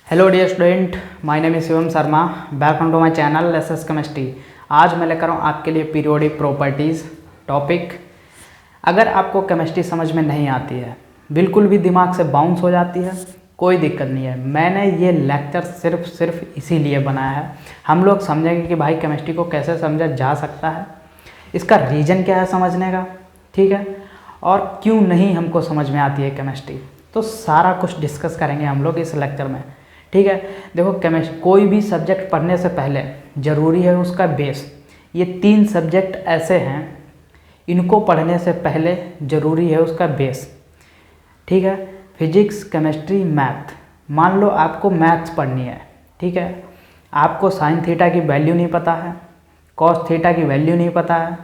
Hello dear student, my name is Shivam Sharma. Welcome to my channel SS chemistry. आज मैं लेकर आऊँ आपके लिए पीरियोडिक प्रॉपर्टीज़ टॉपिक। अगर आपको केमिस्ट्री समझ में नहीं आती है, बिल्कुल भी दिमाग से बाउंस हो जाती है, कोई दिक्कत नहीं है। मैंने ये लेक्चर सिर्फ इसीलिए बनाया है। हम लोग समझेंगे कि भाई केमिस्ट्री को कैसे समझा जा सकता है, इसका रीज़न क्या है समझने का, ठीक है, और क्यों नहीं हमको समझ में आती है केमिस्ट्री। तो सारा कुछ डिस्कस करेंगे हम लोग इस लेक्चर में, ठीक है। देखो, केमिस्ट्री कोई भी सब्जेक्ट पढ़ने से पहले ज़रूरी है उसका बेस। ये 3 सब्जेक्ट ऐसे हैं, इनको पढ़ने से पहले ज़रूरी है उसका बेस, ठीक है। Physics, chemistry, math. मान लो आपको मैथ्स पढ़नी है, ठीक है, आपको साइन थीटा की वैल्यू नहीं पता है, कॉस थीटा की वैल्यू नहीं पता है,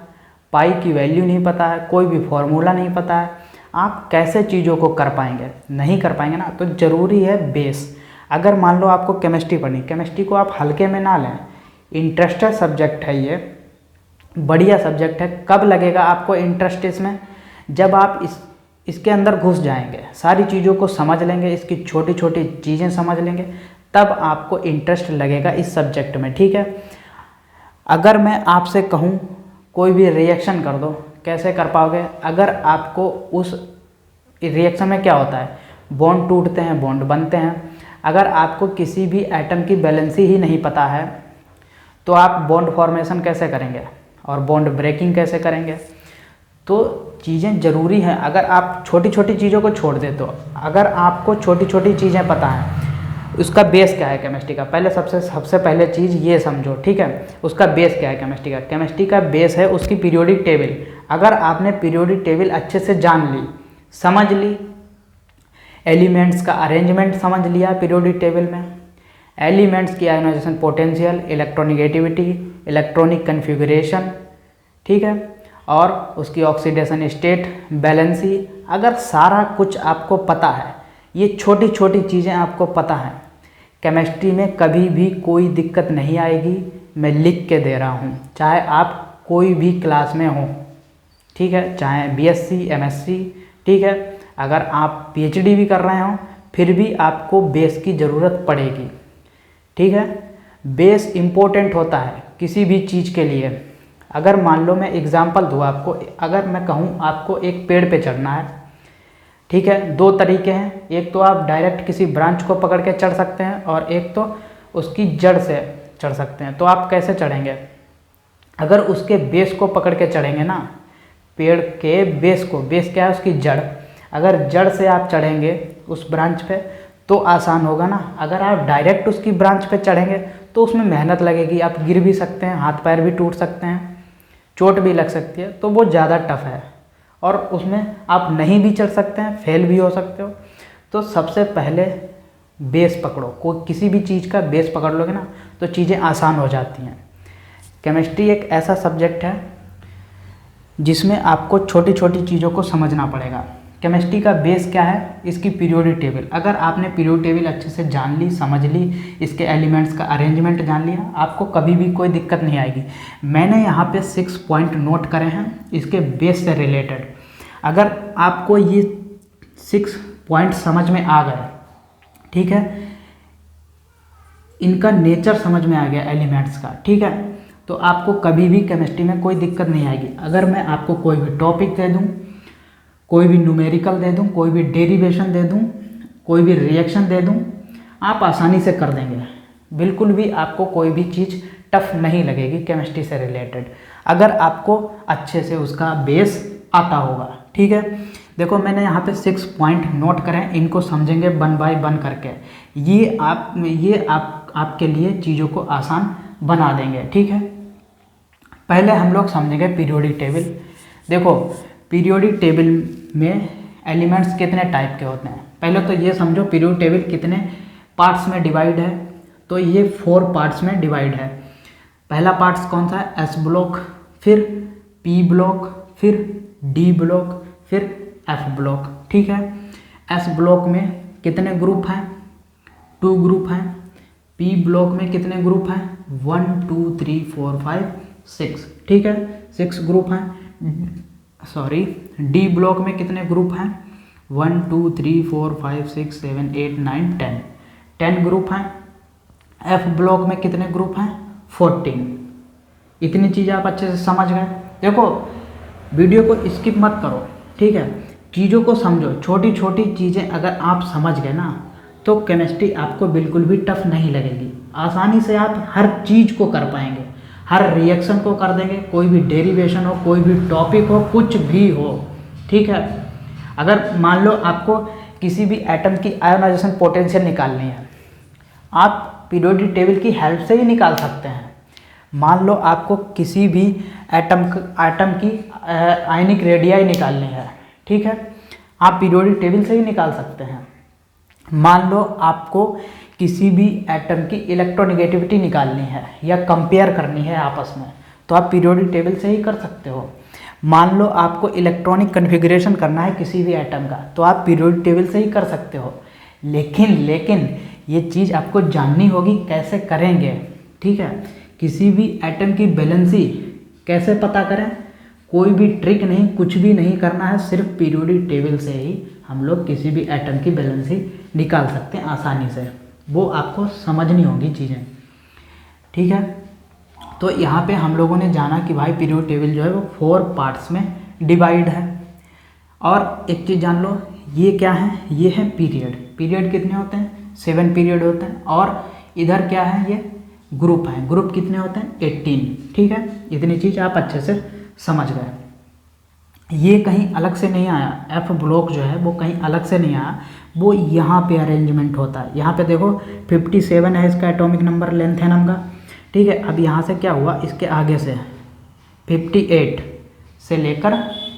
पाई की वैल्यू नहीं पता है, कोई भी फॉर्मूला नहीं पता है, आप कैसे चीज़ों को कर पाएंगे? नहीं कर पाएंगे ना। तो ज़रूरी है बेस। अगर मान लो आपको केमिस्ट्री पढ़नी, केमिस्ट्री को आप हल्के में ना लें, इंटरेस्टेड सब्जेक्ट है, ये बढ़िया सब्जेक्ट है। कब लगेगा आपको इंटरेस्ट इसमें? जब आप इसके अंदर घुस जाएंगे, सारी चीज़ों को समझ लेंगे, इसकी छोटी छोटी चीज़ें समझ लेंगे, तब आपको इंटरेस्ट लगेगा इस सब्जेक्ट में, ठीक है। अगर मैं आपसे कहूँ कोई भी रिएक्शन कर दो, कैसे कर पाओगे? अगर आपको उस रिएक्शन में क्या होता है, बॉन्ड टूटते हैं, बॉन्ड बनते हैं। अगर आपको किसी भी एटम की वैलेंसी ही नहीं पता है, तो आप बॉन्ड फॉर्मेशन कैसे करेंगे और बॉन्ड ब्रेकिंग कैसे करेंगे? तो चीज़ें ज़रूरी हैं। अगर आप छोटी छोटी चीज़ों को छोड़ दे, तो अगर आपको छोटी छोटी चीज़ें पता हैं, उसका बेस क्या है केमिस्ट्री का, पहले सबसे पहले चीज़ ये समझो, ठीक है। उसका बेस क्या है केमिस्ट्री का? केमिस्ट्री का बेस है उसकी पीरियोडिक टेबल। अगर आपने पीरियोडिक टेबल अच्छे से जान ली, समझ ली, एलिमेंट्स का अरेंजमेंट समझ लिया पीरियोडिक टेबल में, एलिमेंट्स की ionization potential, electronegativity, electronic configuration, ठीक है, और उसकी ऑक्सीडेशन स्टेट, बैलेंसी, अगर सारा कुछ आपको पता है, ये छोटी छोटी चीज़ें आपको पता हैं, केमिस्ट्री में कभी भी कोई दिक्कत नहीं आएगी। मैं लिख के दे रहा हूँ, चाहे आप कोई भी क्लास में हो, ठीक है, चाहे बीएससी, एमएससी, ठीक है, अगर आप पीएचडी भी कर रहे हो, फिर भी आपको बेस की ज़रूरत पड़ेगी, ठीक है। बेस इम्पोर्टेंट होता है किसी भी चीज़ के लिए। अगर मान लो मैं एग्जांपल दूँ आपको, अगर मैं कहूँ आपको एक पेड़ पे चढ़ना है, ठीक है, 2 तरीके हैं। एक तो आप डायरेक्ट किसी ब्रांच को पकड़ के चढ़ सकते हैं, और एक तो उसकी जड़ से चढ़ सकते हैं। तो आप कैसे चढ़ेंगे? अगर उसके बेस को पकड़ के चढ़ेंगे ना, पेड़ के बेस को, बेस क्या है? उसकी जड़। अगर जड़ से आप चढ़ेंगे उस ब्रांच पे तो आसान होगा ना। अगर आप डायरेक्ट उसकी ब्रांच पे चढ़ेंगे तो उसमें मेहनत लगेगी, आप गिर भी सकते हैं, हाथ पैर भी टूट सकते हैं, चोट भी लग सकती है, तो वो ज़्यादा टफ है, और उसमें आप नहीं भी चढ़ सकते हैं, फेल भी हो सकते हो। तो सबसे पहले बेस पकड़ो, कोई किसी भी चीज़ का बेस पकड़ लोगे ना, तो चीज़ें आसान हो जाती हैं। केमिस्ट्री एक ऐसा सब्जेक्ट है जिसमें आपको छोटी छोटी चीज़ों को समझना पड़ेगा। केमिस्ट्री का बेस क्या है? इसकी पीरियोडिक टेबल। अगर आपने पीरियोडिक टेबल अच्छे से जान ली, समझ ली, इसके एलिमेंट्स का अरेंजमेंट जान लिया, आपको कभी भी कोई दिक्कत नहीं आएगी। मैंने यहाँ पे 6 पॉइंट नोट करे हैं इसके बेस से रिलेटेड। अगर आपको ये 6 पॉइंट समझ में आ गए, ठीक है, इनका नेचर समझ में आ गया एलिमेंट्स का, ठीक है, तो आपको कभी भी केमिस्ट्री में कोई दिक्कत नहीं आएगी। अगर मैं आपको कोई भी टॉपिक दे दूँ, कोई भी न्यूमेरिकल दे दूं, कोई भी डेरिवेशन दे दूं, कोई भी रिएक्शन दे दूं, आप आसानी से कर देंगे। बिल्कुल भी आपको कोई भी चीज़ टफ नहीं लगेगी केमिस्ट्री से रिलेटेड, अगर आपको अच्छे से उसका बेस आता होगा, ठीक है। देखो, मैंने यहाँ पे 6 पॉइंट नोट करें, इनको समझेंगे 1 बाय 1 करके। ये आपके लिए चीज़ों को आसान बना देंगे, ठीक है। पहले हम लोग समझेंगे पीरियोडिक टेबल। देखो, पीरियोडिक टेबल में एलिमेंट्स कितने टाइप के होते हैं? पहले तो ये समझो पीरियोडिक टेबल कितने पार्ट्स में डिवाइड है। तो ये 4 पार्ट्स में डिवाइड है। पहला पार्ट्स कौन सा है? एस ब्लॉक, फिर पी ब्लॉक, फिर डी ब्लॉक, फिर एफ ब्लॉक, ठीक है। एस ब्लॉक में कितने ग्रुप हैं? 2 ग्रुप हैं। पी ब्लॉक में कितने ग्रुप हैं? 1 2 3 4 5 6, ठीक है, 6 ग्रुप हैं। सॉरी, डी ब्लॉक में कितने ग्रुप हैं? 1 2 3 4 5 6 7 8 9 10, 10 ग्रुप हैं, एफ ब्लॉक में कितने ग्रुप हैं 14। इतनी चीज़ें आप अच्छे से समझ गए। देखो वीडियो को स्किप मत करो, ठीक है, चीज़ों को समझो। छोटी छोटी चीज़ें अगर आप समझ गए ना तो केमिस्ट्री आपको बिल्कुल भी टफ नहीं लगेगी। आसानी से आप हर चीज़ को कर पाएंगे, हर रिएक्शन को कर देंगे, कोई भी डेरिवेशन हो, कोई भी टॉपिक हो, कुछ भी हो, ठीक है। अगर मान लो आपको किसी भी एटम की आयोनाइजेशन पोटेंशियल निकालनी है, आप पीरियोडिक टेबल की हेल्प से ही निकाल सकते हैं। मान लो आपको किसी भी एटम की आयनिक रेडियाई निकालनी है, ठीक है, आप पीरियोडिक टेबल से ही निकाल सकते हैं। मान लो आपको किसी भी एटम की इलेक्ट्रोनेगेटिविटी निकालनी है या कंपेयर करनी है आपस में, तो आप पीरियोडिक टेबल से ही कर सकते हो। मान लो आपको इलेक्ट्रॉनिक कन्फिग्रेशन करना है किसी भी एटम का, तो आप पीरियोडिक टेबल से ही कर सकते हो। लेकिन ये चीज़ आपको जाननी होगी कैसे करेंगे, ठीक है। किसी भी एटम की वैलेंसी कैसे पता करें, कोई भी ट्रिक नहीं, कुछ भी नहीं करना है, सिर्फ पीरियोडिक टेबल से ही हम लोग किसी भी एटम की वैलेंसी निकाल सकते हैं आसानी से। वो आपको समझनी होगी चीज़ें, ठीक है। तो यहाँ पे हम लोगों ने जाना कि भाई पीरियोडिक टेबल जो है वो 4 पार्ट्स में डिवाइड है। और एक चीज़ जान लो, ये क्या है, ये है पीरियड। पीरियड कितने होते हैं 7 पीरियड होते हैं। और इधर क्या है, ये ग्रुप है। ग्रुप कितने होते हैं 18, ठीक है। इतनी चीज़ आप अच्छे से समझ गए। ये कहीं अलग से नहीं आया, एफ ब्लॉक जो है वो कहीं अलग से नहीं आया, वो यहाँ पे अरेंजमेंट होता है। यहाँ पे देखो 57 है इसका एटॉमिक नंबर लेंथेनम का, ठीक है। अब यहाँ से क्या हुआ, इसके आगे से 58 से लेकर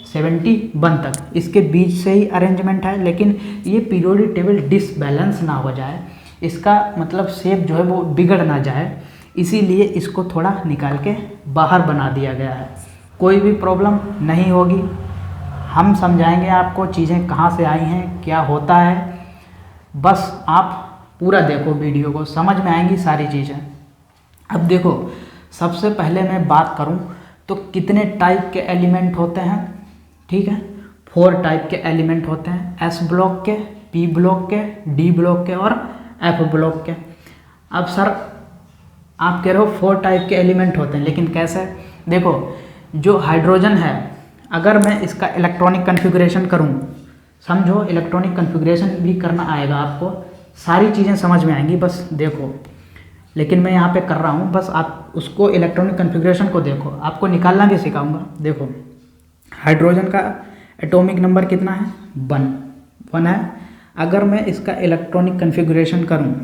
71 तक इसके बीच से ही अरेंजमेंट है। लेकिन ये पीरियोडिक टेबल डिसबैलेंस ना हो जाए, इसका मतलब शेप जो है वो बिगड़ ना जाए, इसीलिए इसको थोड़ा निकाल के बाहर बना दिया गया है। कोई भी प्रॉब्लम नहीं होगी, हम समझाएंगे आपको चीज़ें कहाँ से आई हैं, क्या होता है। बस आप पूरा देखो वीडियो को, समझ में आएंगी सारी चीज़ें। अब देखो सबसे पहले मैं बात करूं तो कितने टाइप के एलिमेंट होते हैं, ठीक है। 4 टाइप के एलिमेंट होते हैं, एस ब्लॉक के, पी ब्लॉक के, डी ब्लॉक के और एफ ब्लॉक के। अब सर आप कह रहे हो 4 टाइप के एलिमेंट होते हैं, लेकिन कैसे? देखो जो हाइड्रोजन है, अगर मैं इसका इलेक्ट्रॉनिक कन्फिगरेशन करूं, समझो इलेक्ट्रॉनिक कन्फिगरेशन भी करना आएगा आपको, सारी चीज़ें समझ में आएंगी, बस देखो। लेकिन मैं यहाँ पे कर रहा हूँ, बस आप उसको इलेक्ट्रॉनिक कन्फिगरेशन को देखो, आपको निकालना भी सिखाऊंगा। देखो हाइड्रोजन का एटॉमिक नंबर कितना है 1 है। अगर मैं इसका इलेक्ट्रॉनिक कन्फिगरेशन करूँ,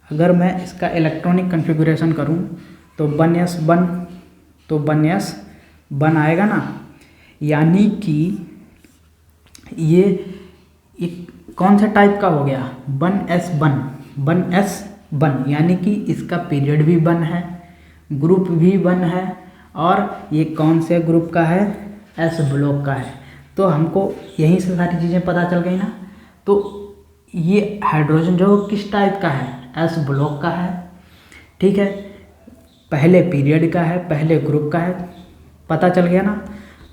अगर मैं इसका इलेक्ट्रॉनिक कन्फिगरेशन करूँ तो 1s1, तो 1s1 आएगा ना, यानी कि ये कौन सा टाइप का हो गया 1s1, यानी कि इसका पीरियड भी 1 है, ग्रुप भी 1 है, और ये कौन से ग्रुप का है, एस ब्लॉक का है। तो हमको यहीं से सारी चीज़ें पता चल गई ना। तो ये हाइड्रोजन जो किस टाइप का है, एस ब्लॉक का है, ठीक है, पहले पीरियड का है, पहले ग्रुप का है, पता चल गया ना।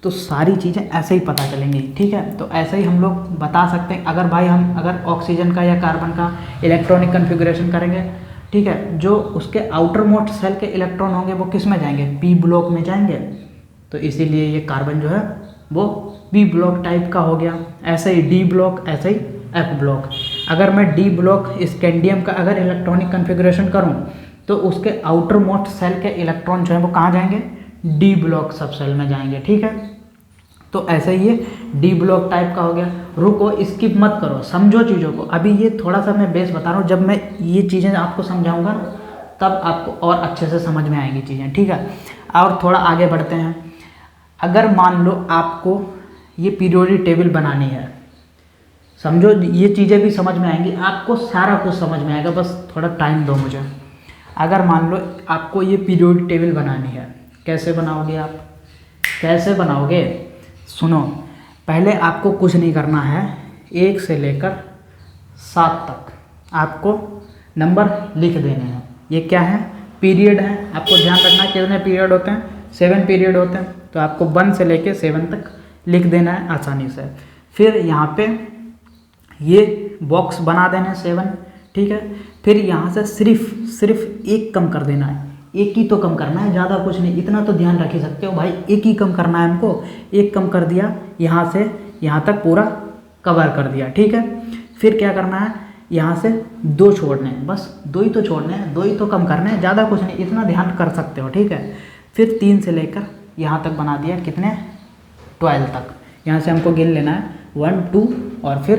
तो सारी चीज़ें ऐसे ही पता चलेंगी, ठीक है। तो ऐसे ही हम लोग बता सकते हैं। अगर भाई हम अगर ऑक्सीजन का या कार्बन का इलेक्ट्रॉनिक कन्फिगरेशन करेंगे, ठीक है, जो उसके आउटर मोस्ट सेल के इलेक्ट्रॉन होंगे वो किस में जाएंगे, पी ब्लॉक में जाएंगे। तो इसीलिए ये कार्बन जो है वो पी ब्लॉक टाइप का हो गया। ऐसे ही डी ब्लॉक, ऐसे ही एफ ब्लॉक। अगर मैं डी ब्लॉक स्कैंडियम का अगर इलेक्ट्रॉनिक कन्फिगरेशन करूँ तो उसके आउटर मोस्ट सेल के इलेक्ट्रॉन जो है वो कहाँ जाएंगे, डी ब्लॉक सब सेल में जाएंगे, ठीक है। तो ऐसे ही ये डी ब्लॉक टाइप का हो गया। रुको, स्किप मत करो, समझो चीज़ों को। अभी ये थोड़ा सा मैं बेस बता रहा हूँ, जब मैं ये चीज़ें आपको समझाऊंगा तब आपको और अच्छे से समझ में आएंगी चीज़ें, ठीक है। और थोड़ा आगे बढ़ते हैं। अगर मान लो आपको ये पीरियोडिक टेबल बनानी है, समझो ये चीज़ें भी समझ में आएंगी, आपको सारा कुछ समझ में आएगा, बस थोड़ा टाइम दो मुझे। अगर मान लो आपको ये पीरियोडिक टेबल बनानी है, कैसे बनाओगे आप, कैसे बनाओगे? सुनो, पहले आपको कुछ नहीं करना है, 1 से लेकर 7 तक आपको नंबर लिख देने हैं। ये क्या है, पीरियड है। आपको ध्यान रखना है कितने पीरियड होते हैं, 7 पीरियड होते हैं। तो आपको 1 से लेकर 7 तक लिख देना है आसानी से। फिर यहाँ पे ये बॉक्स बना देना 7, ठीक है। फिर यहाँ से सिर्फ एक कम कर देना है, एक ही तो कम करना है, ज़्यादा कुछ नहीं, इतना तो ध्यान रख ही सकते हो भाई, एक ही कम करना है हमको। एक कम कर दिया, यहाँ से यहाँ तक पूरा कवर कर दिया, ठीक है। फिर क्या करना है, यहाँ से 2 छोड़ने हैं, बस 2 ही तो छोड़ने हैं, 2 ही तो कम करने हैं, ज़्यादा कुछ नहीं, इतना ध्यान कर सकते हो, ठीक है। फिर 3 से लेकर यहाँ तक बना दिया, कितने 12 तक। यहाँ से हमको गिन लेना है 1 2 और फिर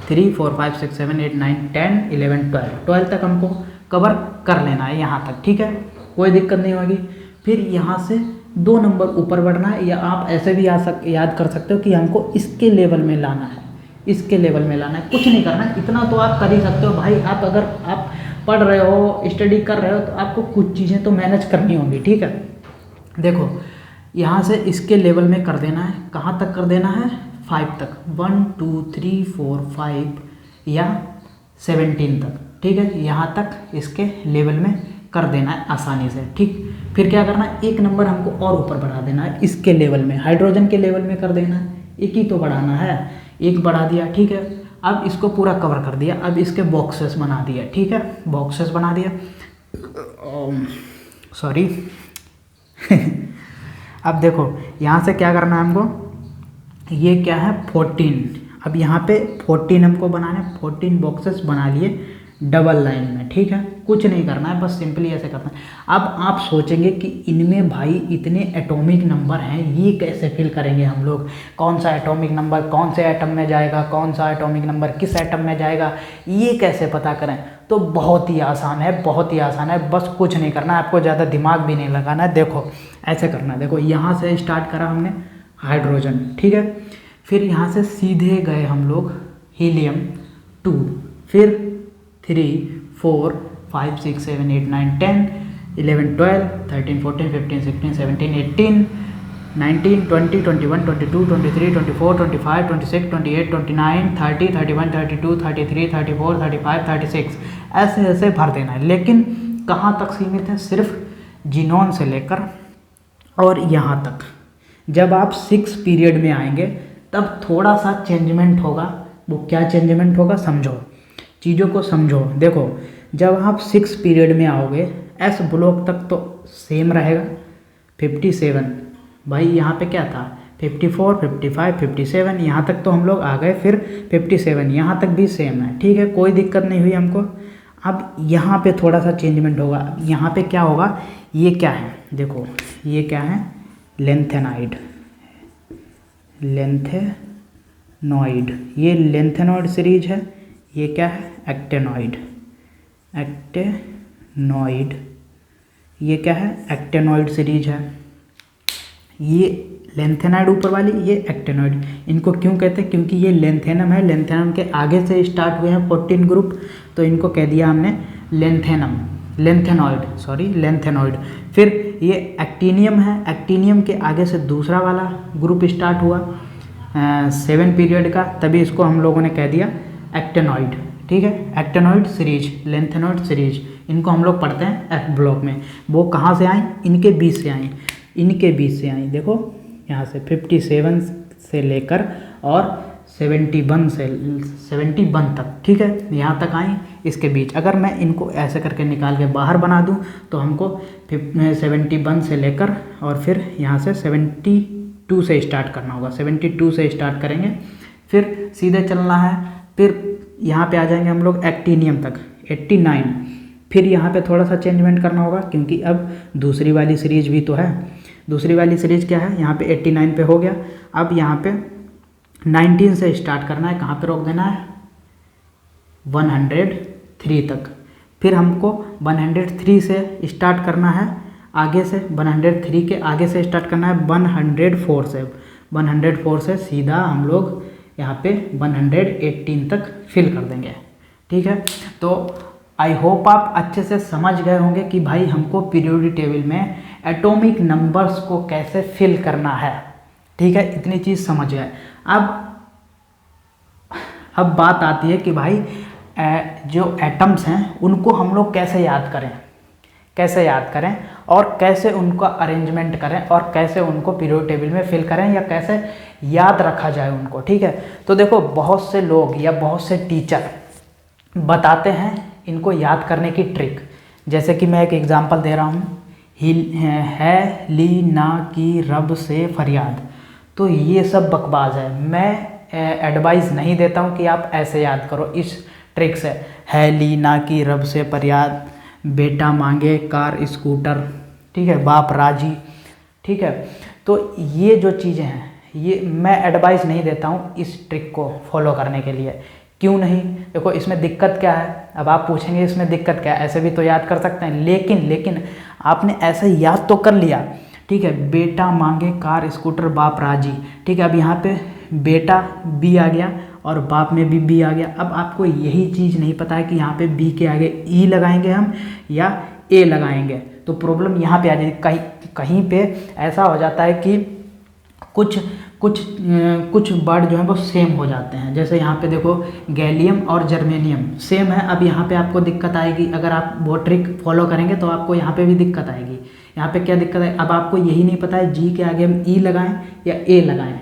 3 4 5 6 7 8 9 10 11 12 तक हमको कवर कर लेना है यहाँ तक, ठीक है, कोई दिक्कत नहीं होगी। फिर यहाँ से 2 नंबर ऊपर बढ़ना है, या आप ऐसे भी याद कर सकते हो कि हमको इसके लेवल में लाना है, इसके लेवल में लाना है, कुछ नहीं करना है, इतना तो आप कर ही सकते हो भाई। आप अगर आप पढ़ रहे हो, स्टडी कर रहे हो, तो आपको कुछ चीज़ें तो मैनेज करनी होंगी, ठीक है। देखो यहाँ से इसके लेवल में कर देना है, कहाँ तक कर देना है, 5 तक, 1 2 3 4 5 या 17 तक, ठीक है, यहाँ तक इसके लेवल में कर देना है आसानी से, ठीक। फिर क्या करना है, एक नंबर हमको और ऊपर बढ़ा देना है, इसके लेवल में, हाइड्रोजन के लेवल में कर देना है, एक ही तो बढ़ाना है, एक बढ़ा दिया, ठीक है। अब इसको पूरा कवर कर दिया, अब इसके बॉक्सेस बना दिया, ठीक है, बॉक्सेस बना दिया, सॉरी अब देखो यहाँ से क्या करना है हमको, ये क्या है 14, अब यहाँ पे 14 हमको बनाना है, 14 बॉक्सेस बना लिए डबल लाइन में, ठीक है, कुछ नहीं करना है, बस सिंपली ऐसे करना है। अब आप सोचेंगे कि इनमें भाई इतने एटॉमिक नंबर हैं, ये कैसे फिल करेंगे हम लोग, कौन सा एटॉमिक नंबर कौन से एटम में जाएगा, कौन सा एटॉमिक नंबर किस एटम में जाएगा, ये कैसे पता करें। तो बहुत ही आसान है, बहुत ही आसान है, बस कुछ नहीं करना है, आपको ज़्यादा दिमाग भी नहीं लगाना है। देखो ऐसे करना है, देखो यहाँ से स्टार्ट करा हमने हाइड्रोजन, ठीक है, फिर यहाँ से सीधे गए हम लोग हीलियम 2, फिर 3 4 5 6 7 8 9 10 11 12 13 14 15 16 17 18 19 20 21 22 23 24 25 26 28 29 30 31 32 33 34 35 36 ऐसे ऐसे भर देना है। लेकिन कहाँ तक सीमित है, सिर्फ जीनोन से लेकर और यहाँ तक। जब आप 6 पीरियड में आएंगे तब थोड़ा सा चेंजमेंट होगा। वो क्या चेंजमेंट होगा, समझो, चीज़ों को समझो। देखो जब आप 6 पीरियड में आओगे, एस ब्लॉक तक तो सेम रहेगा, 57 भाई, यहाँ पे क्या था 54 55 57, यहाँ तक तो हम लोग आ गए, फिर 57 यहाँ तक भी सेम है, ठीक है, कोई दिक्कत नहीं हुई हमको। अब यहाँ पे थोड़ा सा चेंजमेंट होगा, यहाँ पे क्या होगा, ये क्या है, देखो ये क्या है, लेंथेनाइड, लेंथेनॉइड, ये लेंथेनॉइड सीरीज है, ये क्या है एक्टेनॉइड, एक्टेनॉइड, ये क्या है एक्टेनॉइड सीरीज है। ये लेंथेनाइड ऊपर वाली, ये एक्टेनॉइड। इनको क्यों कहते हैं, क्योंकि ये लेंथेनम है, लेंथेनम के आगे से स्टार्ट हुए हैं 14 ग्रुप, तो इनको कह दिया हमने लेंथेनम, लेंथेनॉइड, सॉरी लेंथेनॉइड। फिर ये एक्टीनियम है, एक्टीनियम के आगे से दूसरा वाला ग्रुप स्टार्ट हुआ 7 पीरियड का, तभी इसको हम लोगों ने कह दिया एक्टेनॉइड, ठीक है, एक्टेनॉइड सीरीज, लेंथेनॉइड सीरीज। इनको हम लोग पढ़ते हैं एफ ब्लॉक में। वो कहाँ से आई, इनके बीच से आई, इनके बीच से आई, देखो यहाँ से 57 से लेकर और 71 तक, ठीक है, यहाँ तक आई, इसके बीच। अगर मैं इनको ऐसे करके निकाल के बाहर बना दूँ तो हमको 71 से लेकर और फिर यहाँ से 72 से स्टार्ट करना होगा, 72 से स्टार्ट करेंगे, फिर सीधे चलना है, फिर यहाँ पे आ जाएंगे हम लोग एक्टीनियम तक 89, फिर यहाँ पे थोड़ा सा चेंजमेंट करना होगा क्योंकि अब दूसरी वाली सीरीज भी तो है। दूसरी वाली सीरीज क्या है, यहाँ पे 89 पे हो गया, अब यहाँ पे 19 से स्टार्ट करना है, कहाँ पे रोक देना है 103 तक, फिर हमको 103 से स्टार्ट करना है, आगे से 103 के आगे से स्टार्ट करना है 104 से, 104 से सीधा हम लोग यहाँ पे 118 तक फिल कर देंगे, ठीक है। तो आई होप आप अच्छे से समझ गए होंगे कि भाई हमको पीरियोडिक टेबल में एटॉमिक नंबर्स को कैसे फिल करना है, ठीक है, इतनी चीज़ समझ गए। अब बात आती है कि भाई जो एटम्स हैं उनको हम लोग कैसे याद करें, कैसे याद करें और कैसे उनका अरेंजमेंट करें और कैसे उनको पीरियोडिक टेबल में फिल करें या कैसे याद रखा जाए उनको, ठीक है। तो देखो बहुत से लोग या बहुत से टीचर बताते हैं इनको याद करने की ट्रिक। जैसे कि मैं एक एग्जांपल दे रहा हूँ, है ली ना की रब से फरियाद। तो ये सब बकवास है। मैं एडवाइस नहीं देता हूँ कि आप ऐसे याद करो इस ट्रिक से। है ली ना की रब से फरियाद, बेटा मांगे कार स्कूटर, ठीक है, बाप राजी, ठीक है। तो ये जो चीज़ें हैं, ये मैं एडवाइस नहीं देता हूँ इस ट्रिक को फॉलो करने के लिए। क्यों नहीं? देखो इसमें दिक्कत क्या है। अब आप पूछेंगे इसमें दिक्कत क्या है, ऐसे भी तो याद कर सकते हैं। लेकिन आपने ऐसे याद तो कर लिया, ठीक है, बेटा मांगे कार स्कूटर बाप राजी, ठीक है। अब यहाँ पे बेटा बी आ गया और बाप में भी बी आ गया। अब आपको यही चीज़ नहीं पता है कि यहाँ पे बी के आगे ई लगाएंगे हम या ए लगाएंगे, तो प्रॉब्लम यहाँ पे आ जाएगी। कहीं पे ऐसा हो जाता है कि कुछ वर्ड जो है वो सेम हो जाते हैं। जैसे यहाँ पे देखो गैलियम और जर्मेनियम सेम है। अब यहाँ पे आपको दिक्कत आएगी, अगर आप वो ट्रिक फॉलो करेंगे तो आपको यहाँ पे भी दिक्कत आएगी। यहाँ पे क्या दिक्कत है, अब आपको यही नहीं पता है जी के आगे हम ई लगाएं या ए लगाएं।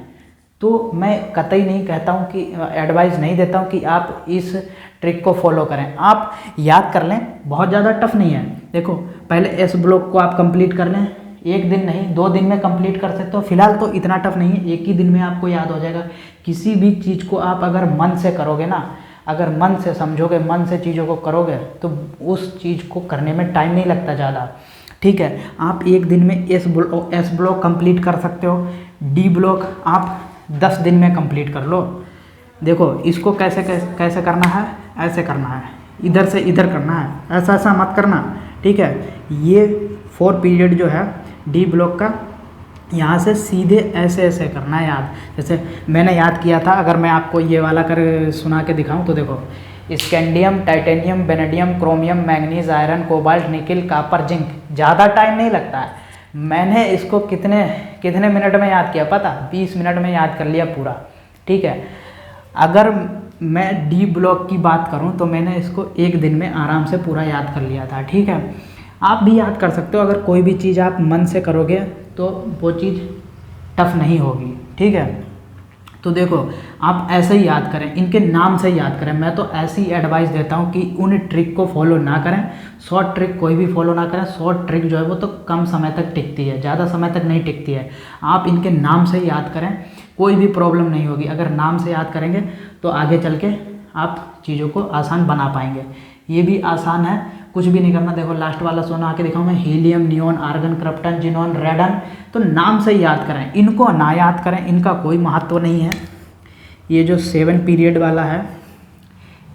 तो मैं कतई नहीं कहता हूँ कि एडवाइस नहीं देता हूँ कि आप इस ट्रिक को फॉलो करें। आप याद कर लें, बहुत ज़्यादा टफ नहीं है। देखो पहले एस ब्लॉक को आप कंप्लीट कर लें, 1 दिन नहीं 2 दिन में कंप्लीट कर सकते हो। फिलहाल तो इतना टफ नहीं है, 1 ही दिन में आपको याद हो जाएगा। किसी भी चीज़ को आप अगर मन से करोगे ना, अगर मन से समझोगे, मन से चीज़ों को करोगे तो उस चीज़ को करने में टाइम नहीं लगता ज़्यादा, ठीक है। आप 1 दिन में एस ब्लॉक कंप्लीट कर सकते हो, डी ब्लॉक आप 10 दिन में कंप्लीट कर लो। देखो इसको कैसे करना है, ऐसे करना है, इधर से इधर करना है, ऐसा मत करना, ठीक है। ये 4 पीरियड जो है डी ब्लॉक का, यहाँ से सीधे ऐसे करना है याद। जैसे मैंने याद किया था, अगर मैं आपको ये वाला कर सुना के दिखाऊं तो देखो, scandium, titanium, vanadium, chromium, manganese, iron, cobalt, nickel, copper, zinc. ज़्यादा टाइम नहीं लगता है। मैंने इसको कितने मिनट में याद किया पता? 20 मिनट में याद कर लिया पूरा, ठीक है। अगर मैं डी ब्लॉक की बात करूं तो मैंने इसको 1 दिन में आराम से पूरा याद कर लिया था, ठीक है। आप भी याद कर सकते हो। अगर कोई भी चीज़ आप मन से करोगे तो वो चीज़ टफ नहीं होगी, ठीक है। तो देखो आप ऐसे ही याद करें, इनके नाम से याद करें। मैं तो ऐसी एडवाइस देता हूँ कि उन ट्रिक को फॉलो ना करें, शॉर्ट ट्रिक कोई भी फॉलो ना करें। शॉर्ट ट्रिक जो है वो तो कम समय तक टिकती है, ज़्यादा समय तक नहीं टिकती है। आप इनके नाम से याद करें, कोई भी प्रॉब्लम नहीं होगी। अगर नाम से याद करेंगे तो आगे चल के आप चीज़ों को आसान बना पाएंगे। ये भी आसान है, कुछ भी नहीं करना। देखो लास्ट वाला सोना आके दिखाऊँ मैं, helium, neon, argon, krypton, xenon, radon. तो नाम से याद करें, इनको ना याद करें, इनका कोई महत्व नहीं है। ये जो 7 पीरियड वाला है,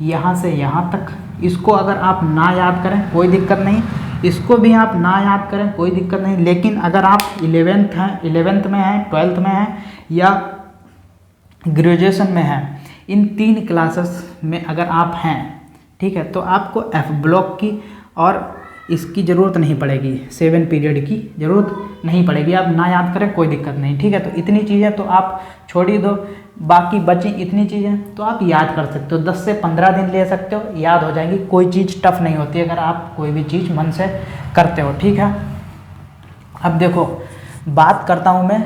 यहाँ से यहाँ तक, इसको अगर आप ना याद करें कोई दिक्कत नहीं, इसको भी आप ना याद करें कोई दिक्कत नहीं। लेकिन अगर आप 11th में हैं, 12th में हैं या ग्रेजुएशन में हैं, इन 3 क्लासेस में अगर आप हैं, ठीक है, तो आपको एफ ब्लॉक की और इसकी ज़रूरत नहीं पड़ेगी, 7 पीरियड की ज़रूरत नहीं पड़ेगी। आप ना याद करें कोई दिक्कत नहीं, ठीक है। तो इतनी चीज़ें तो आप छोड़ ही दो, बाकी बची इतनी चीज़ें तो आप याद कर सकते हो। 10 से 15 दिन ले सकते हो, याद हो जाएंगी। कोई चीज़ टफ नहीं होती अगर आप कोई भी चीज़ मन से करते हो, ठीक है। अब देखो बात करता हूँ मैं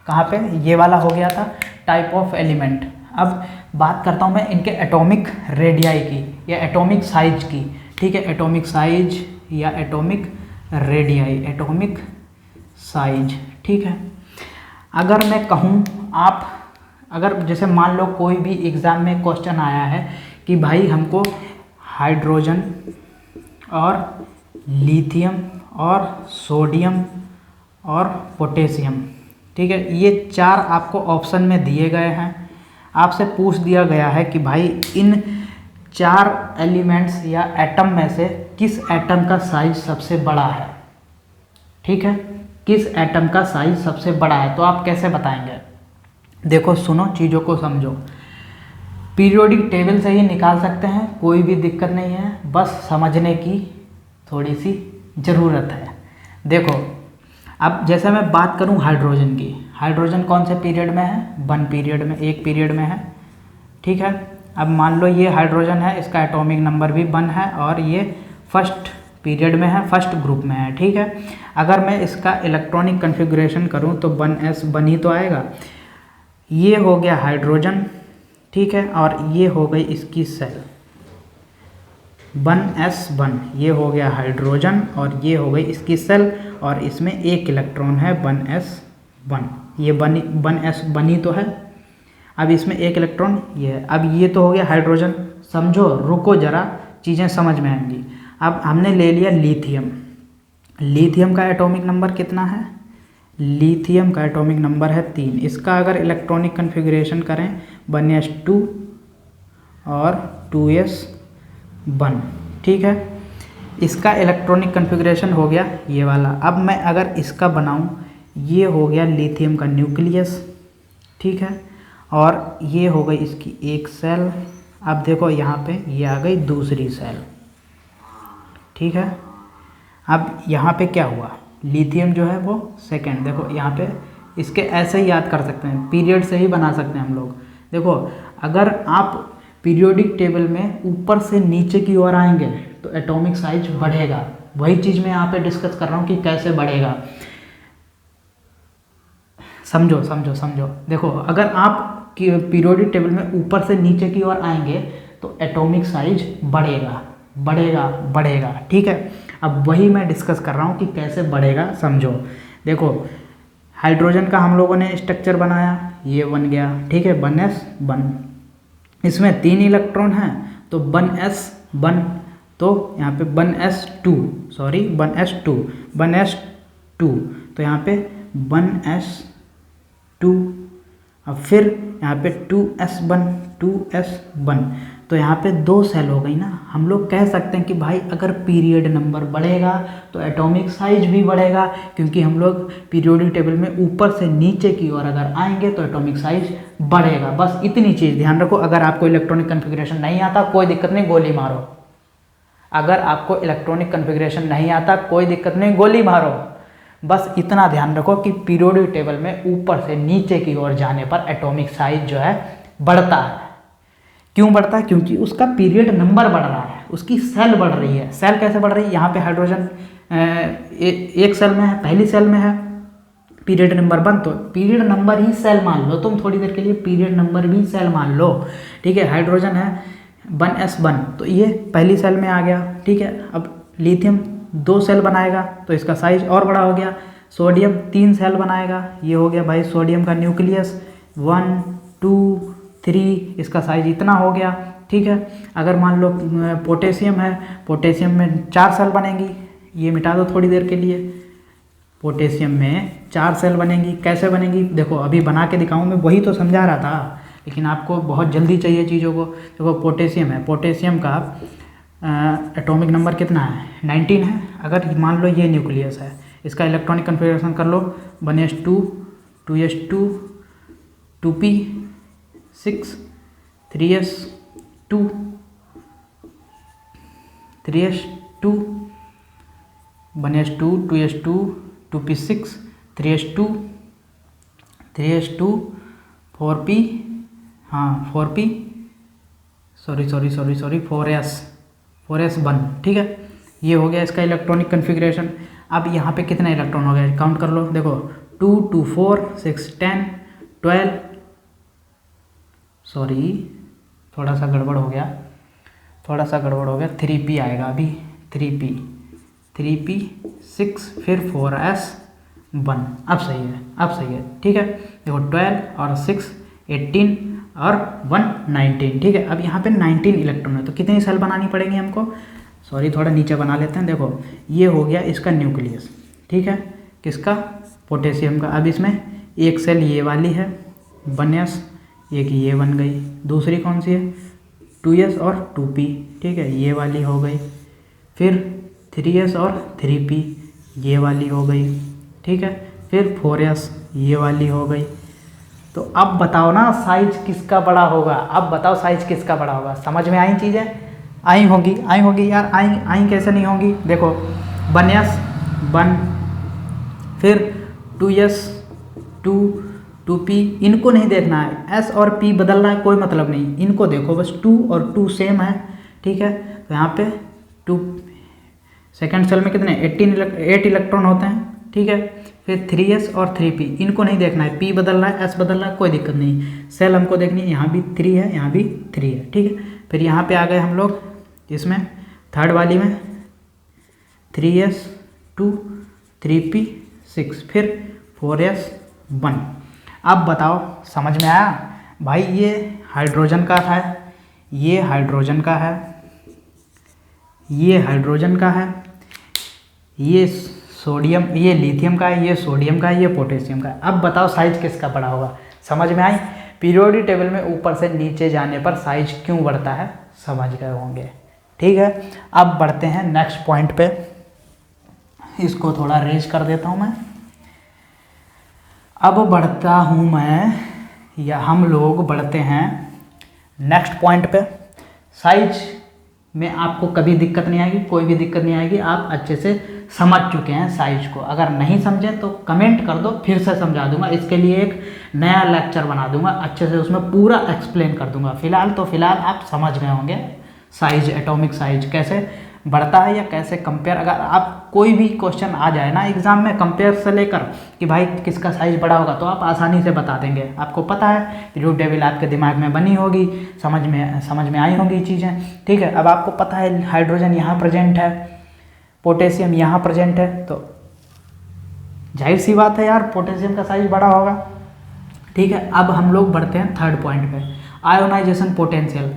कहाँ पे, ये वाला हो गया था टाइप ऑफ एलिमेंट। अब बात करता हूँ मैं इनके एटॉमिक रेडियाई की या एटॉमिक साइज की, ठीक है। एटॉमिक साइज या एटॉमिक रेडियाई, एटॉमिक साइज, ठीक है। अगर मैं कहूँ, आप अगर जैसे मान लो कोई भी एग्ज़ाम में क्वेश्चन आया है कि भाई हमको हाइड्रोजन और लिथियम और सोडियम और पोटेशियम, ठीक है, ये 4 आपको ऑप्शन में दिए गए हैं। आपसे पूछ दिया गया है कि भाई इन 4 एलिमेंट्स या एटम में से किस एटम का साइज सबसे बड़ा है, ठीक है, किस एटम का साइज सबसे बड़ा है। तो आप कैसे बताएंगे? देखो सुनो, चीज़ों को समझो। पीरियोडिक टेबल से ही निकाल सकते हैं, कोई भी दिक्कत नहीं है, बस समझने की थोड़ी सी ज़रूरत है। देखो अब जैसे मैं बात करूं हाइड्रोजन की, हाइड्रोजन कौन से पीरियड में है? 1 पीरियड में, 1 पीरियड में है, ठीक है। अब मान लो ये हाइड्रोजन है, इसका एटॉमिक नंबर भी 1 है और ये फर्स्ट पीरियड में है, फर्स्ट ग्रुप में है, ठीक है। अगर मैं इसका इलेक्ट्रॉनिक कन्फिग्रेशन करूं तो 1s 1 ही तो आएगा। ये हो गया हाइड्रोजन, ठीक है, और ये हो गई इसकी सेल, 1s1 ये हो गया हाइड्रोजन और ये हो गई इसकी सेल और इसमें एक इलेक्ट्रॉन है 1s1, ये 1s बनी तो है। अब इसमें एक इलेक्ट्रॉन ये है। अब ये तो हो गया हाइड्रोजन, समझो, रुको जरा, चीज़ें समझ में आएंगी। अब हमने ले लिया लिथियम। लिथियम का एटॉमिक नंबर कितना है? लिथियम का एटॉमिक नंबर है 3। इसका अगर इलेक्ट्रॉनिक कन्फिग्रेशन करें 1s2 और 2s1, ठीक है। इसका इलेक्ट्रॉनिक कन्फिग्रेशन हो गया ये वाला। अब मैं अगर इसका बनाऊं, ये हो गया लिथियम का न्यूक्लियस, ठीक है, और ये हो गई इसकी एक सेल। अब देखो यहाँ पे ये आ गई दूसरी सेल, ठीक है। अब यहाँ पे क्या हुआ, लिथियम जो है वो सेकंड, देखो यहाँ पे इसके ऐसे ही याद कर सकते हैं, पीरियड से ही बना सकते हैं हम लोग। देखो अगर आप पीरियोडिक टेबल में ऊपर से नीचे की ओर आएंगे तो एटॉमिक साइज बढ़ेगा। वही चीज़ मैं यहाँ पे डिस्कस कर रहा हूँ कि कैसे बढ़ेगा। समझो समझो समझो। देखो अगर आप पीरियोडिक टेबल में ऊपर से नीचे की ओर आएंगे तो एटॉमिक साइज बढ़ेगा बढ़ेगा बढ़ेगा, ठीक है। अब वही मैं डिस्कस कर रहा हूँ कि कैसे बढ़ेगा, समझो। देखो हाइड्रोजन का हम लोगों ने स्ट्रक्चर बनाया, ये बन गया, ठीक है, 1s1। इसमें 3 इलेक्ट्रॉन हैं तो 1s1, तो यहाँ पे 1s2, सॉरी 1s2 तो यहाँ पे 1s2। अब फिर यहाँ पे 2s1 तो यहाँ पे 2 सेल हो गई ना। हम लोग कह सकते हैं कि भाई अगर पीरियड नंबर बढ़ेगा तो एटॉमिक साइज भी बढ़ेगा, क्योंकि हम लोग पीरियोडिक टेबल में ऊपर से नीचे की ओर अगर आएंगे तो एटॉमिक साइज बढ़ेगा। बस इतनी चीज़ ध्यान रखो। अगर आपको इलेक्ट्रॉनिक कन्फिग्रेशन नहीं आता कोई दिक्कत नहीं, गोली मारो। अगर आपको इलेक्ट्रॉनिक कन्फिग्रेशन नहीं आता कोई दिक्कत नहीं, गोली मारो। बस इतना ध्यान रखो कि पीरियोडिक टेबल में ऊपर से नीचे की ओर जाने पर एटॉमिक साइज जो है बढ़ता है। क्यों बढ़ता है? क्योंकि उसका पीरियड नंबर बढ़ रहा है, उसकी सेल बढ़ रही है। सेल कैसे बढ़ रही है? यहाँ पे हाइड्रोजन एक सेल में है, पहली सेल में है, पीरियड नंबर 1, तो पीरियड नंबर ही सेल मान लो तुम थोड़ी देर के लिए, पीरियड नंबर भी सेल मान लो, ठीक है। हाइड्रोजन है 1s1 तो ये पहली सेल में आ गया, ठीक है। अब लिथियम 2 सेल बनाएगा तो इसका साइज और बड़ा हो गया। सोडियम 3 सेल बनाएगा, ये हो गया भाई सोडियम का न्यूक्लियस 1 2 3, इसका साइज इतना हो गया, ठीक है। अगर मान लो पोटेशियम है, पोटेशियम में 4 सेल बनेंगी, ये मिटा दो थोड़ी देर के लिए। पोटेशियम में 4 सेल बनेंगी, कैसे बनेंगी देखो अभी बना के दिखाऊं, मैं वही तो समझा रहा था, लेकिन आपको बहुत जल्दी चाहिए चीज़ों को। देखो पोटेशियम है, पोटेशियम का एटॉमिक नंबर कितना है? 19 है। अगर मान लो ये न्यूक्लियस है, इसका इलेक्ट्रॉनिक कन्फिग्रेशन कर लो 1s2 2s2 2p6 3s2 3s2 1s2 2s2 2p6 3s2 3s2 4p, हाँ 4p, सॉरी 4s1, ठीक है। ये हो गया इसका इलेक्ट्रॉनिक कन्फिग्रेशन। अब यहाँ पे कितने इलेक्ट्रॉन हो गए काउंट कर लो। देखो 2 2 4 6 10 12, सॉरी थोड़ा सा गड़बड़ हो गया 3p आएगा अभी, 3p 6 फिर 4s1। अब सही है, ठीक है। देखो 12 और 6 18 और 1 19, ठीक है। अब यहाँ पे 19 इलेक्ट्रॉन है तो कितनी सेल बनानी पड़ेगी हमको, सॉरी थोड़ा नीचे बना लेते हैं। देखो ये हो गया इसका न्यूक्लियस, ठीक है, किसका? पोटेशियम का। अब इसमें एक सेल ये वाली है 1s, एक ये बन गई, दूसरी कौन सी है 2s और 2p, ठीक है, ये वाली हो गई। फिर 3s और 3p, ये वाली हो गई, ठीक है। फिर 4s, ये वाली हो गई। तो अब बताओ ना साइज किसका बड़ा होगा, अब बताओ साइज किसका बड़ा होगा। समझ में आई चीज़ें? आई होंगी यार, आई कैसे नहीं होंगी। देखो 1s1, फिर 2s 2 2p, इनको नहीं देखना है, s और p बदलना है कोई मतलब नहीं, इनको देखो बस। 2 और 2 सेम है, ठीक है। तो यहाँ पे 2 सेकेंड सेल में कितने 8 इलेक्ट्रॉन होते हैं, ठीक है। फिर 3s और 3p, इनको नहीं देखना है, p बदलना है s बदलना है कोई दिक्कत नहीं। सेल हमको देखनी है, यहाँ भी 3 है यहाँ भी 3 है, ठीक है। फिर यहाँ पे आ गए हम लोग इसमें थर्ड वाली में 3s2 3p6 फिर 4s1। अब बताओ समझ में आया भाई? ये हाइड्रोजन का है, ये हाइड्रोजन का है, ये हाइड्रोजन का है, ये सोडियम, ये लिथियम का है, ये सोडियम का है, ये पोटेशियम का है। अब बताओ साइज किसका बड़ा होगा? समझ में आई? पीरियोडिक टेबल में ऊपर से नीचे जाने पर साइज क्यों बढ़ता है समझ गए होंगे। ठीक है, अब बढ़ते हैं नेक्स्ट पॉइंट पे। इसको थोड़ा रेज कर देता हूँ मैं। अब बढ़ता हूँ मैं, या हम लोग बढ़ते हैं नेक्स्ट पॉइंट पे। साइज में आपको कभी दिक्कत नहीं आएगी, कोई भी दिक्कत नहीं आएगी, आप अच्छे से समझ चुके हैं साइज को। अगर नहीं समझे तो कमेंट कर दो, फिर से समझा दूंगा। इसके लिए एक नया लेक्चर बना दूंगा, अच्छे से उसमें पूरा एक्सप्लेन कर दूंगा। फिलहाल आप समझ गए होंगे साइज, एटॉमिक साइज कैसे बढ़ता है या कैसे कंपेयर। अगर आप कोई भी क्वेश्चन आ जाए ना एग्जाम में कंपेयर से लेकर कि भाई किसका साइज बड़ा होगा, तो आप आसानी से बता देंगे। आपको पता है पीरियोडिक टेबल आपके दिमाग में बनी होगी, समझ में आई होंगी चीज़ें। ठीक है, अब आपको पता है हाइड्रोजन यहाँ प्रेजेंट है, पोटेशियम यहाँ प्रेजेंट है, तो जाहिर सी बात है यार पोटेशियम का साइज बड़ा होगा। ठीक है, अब हम लोग बढ़ते हैं थर्ड पॉइंट पे, आयोनाइजेशन पोटेंशियल।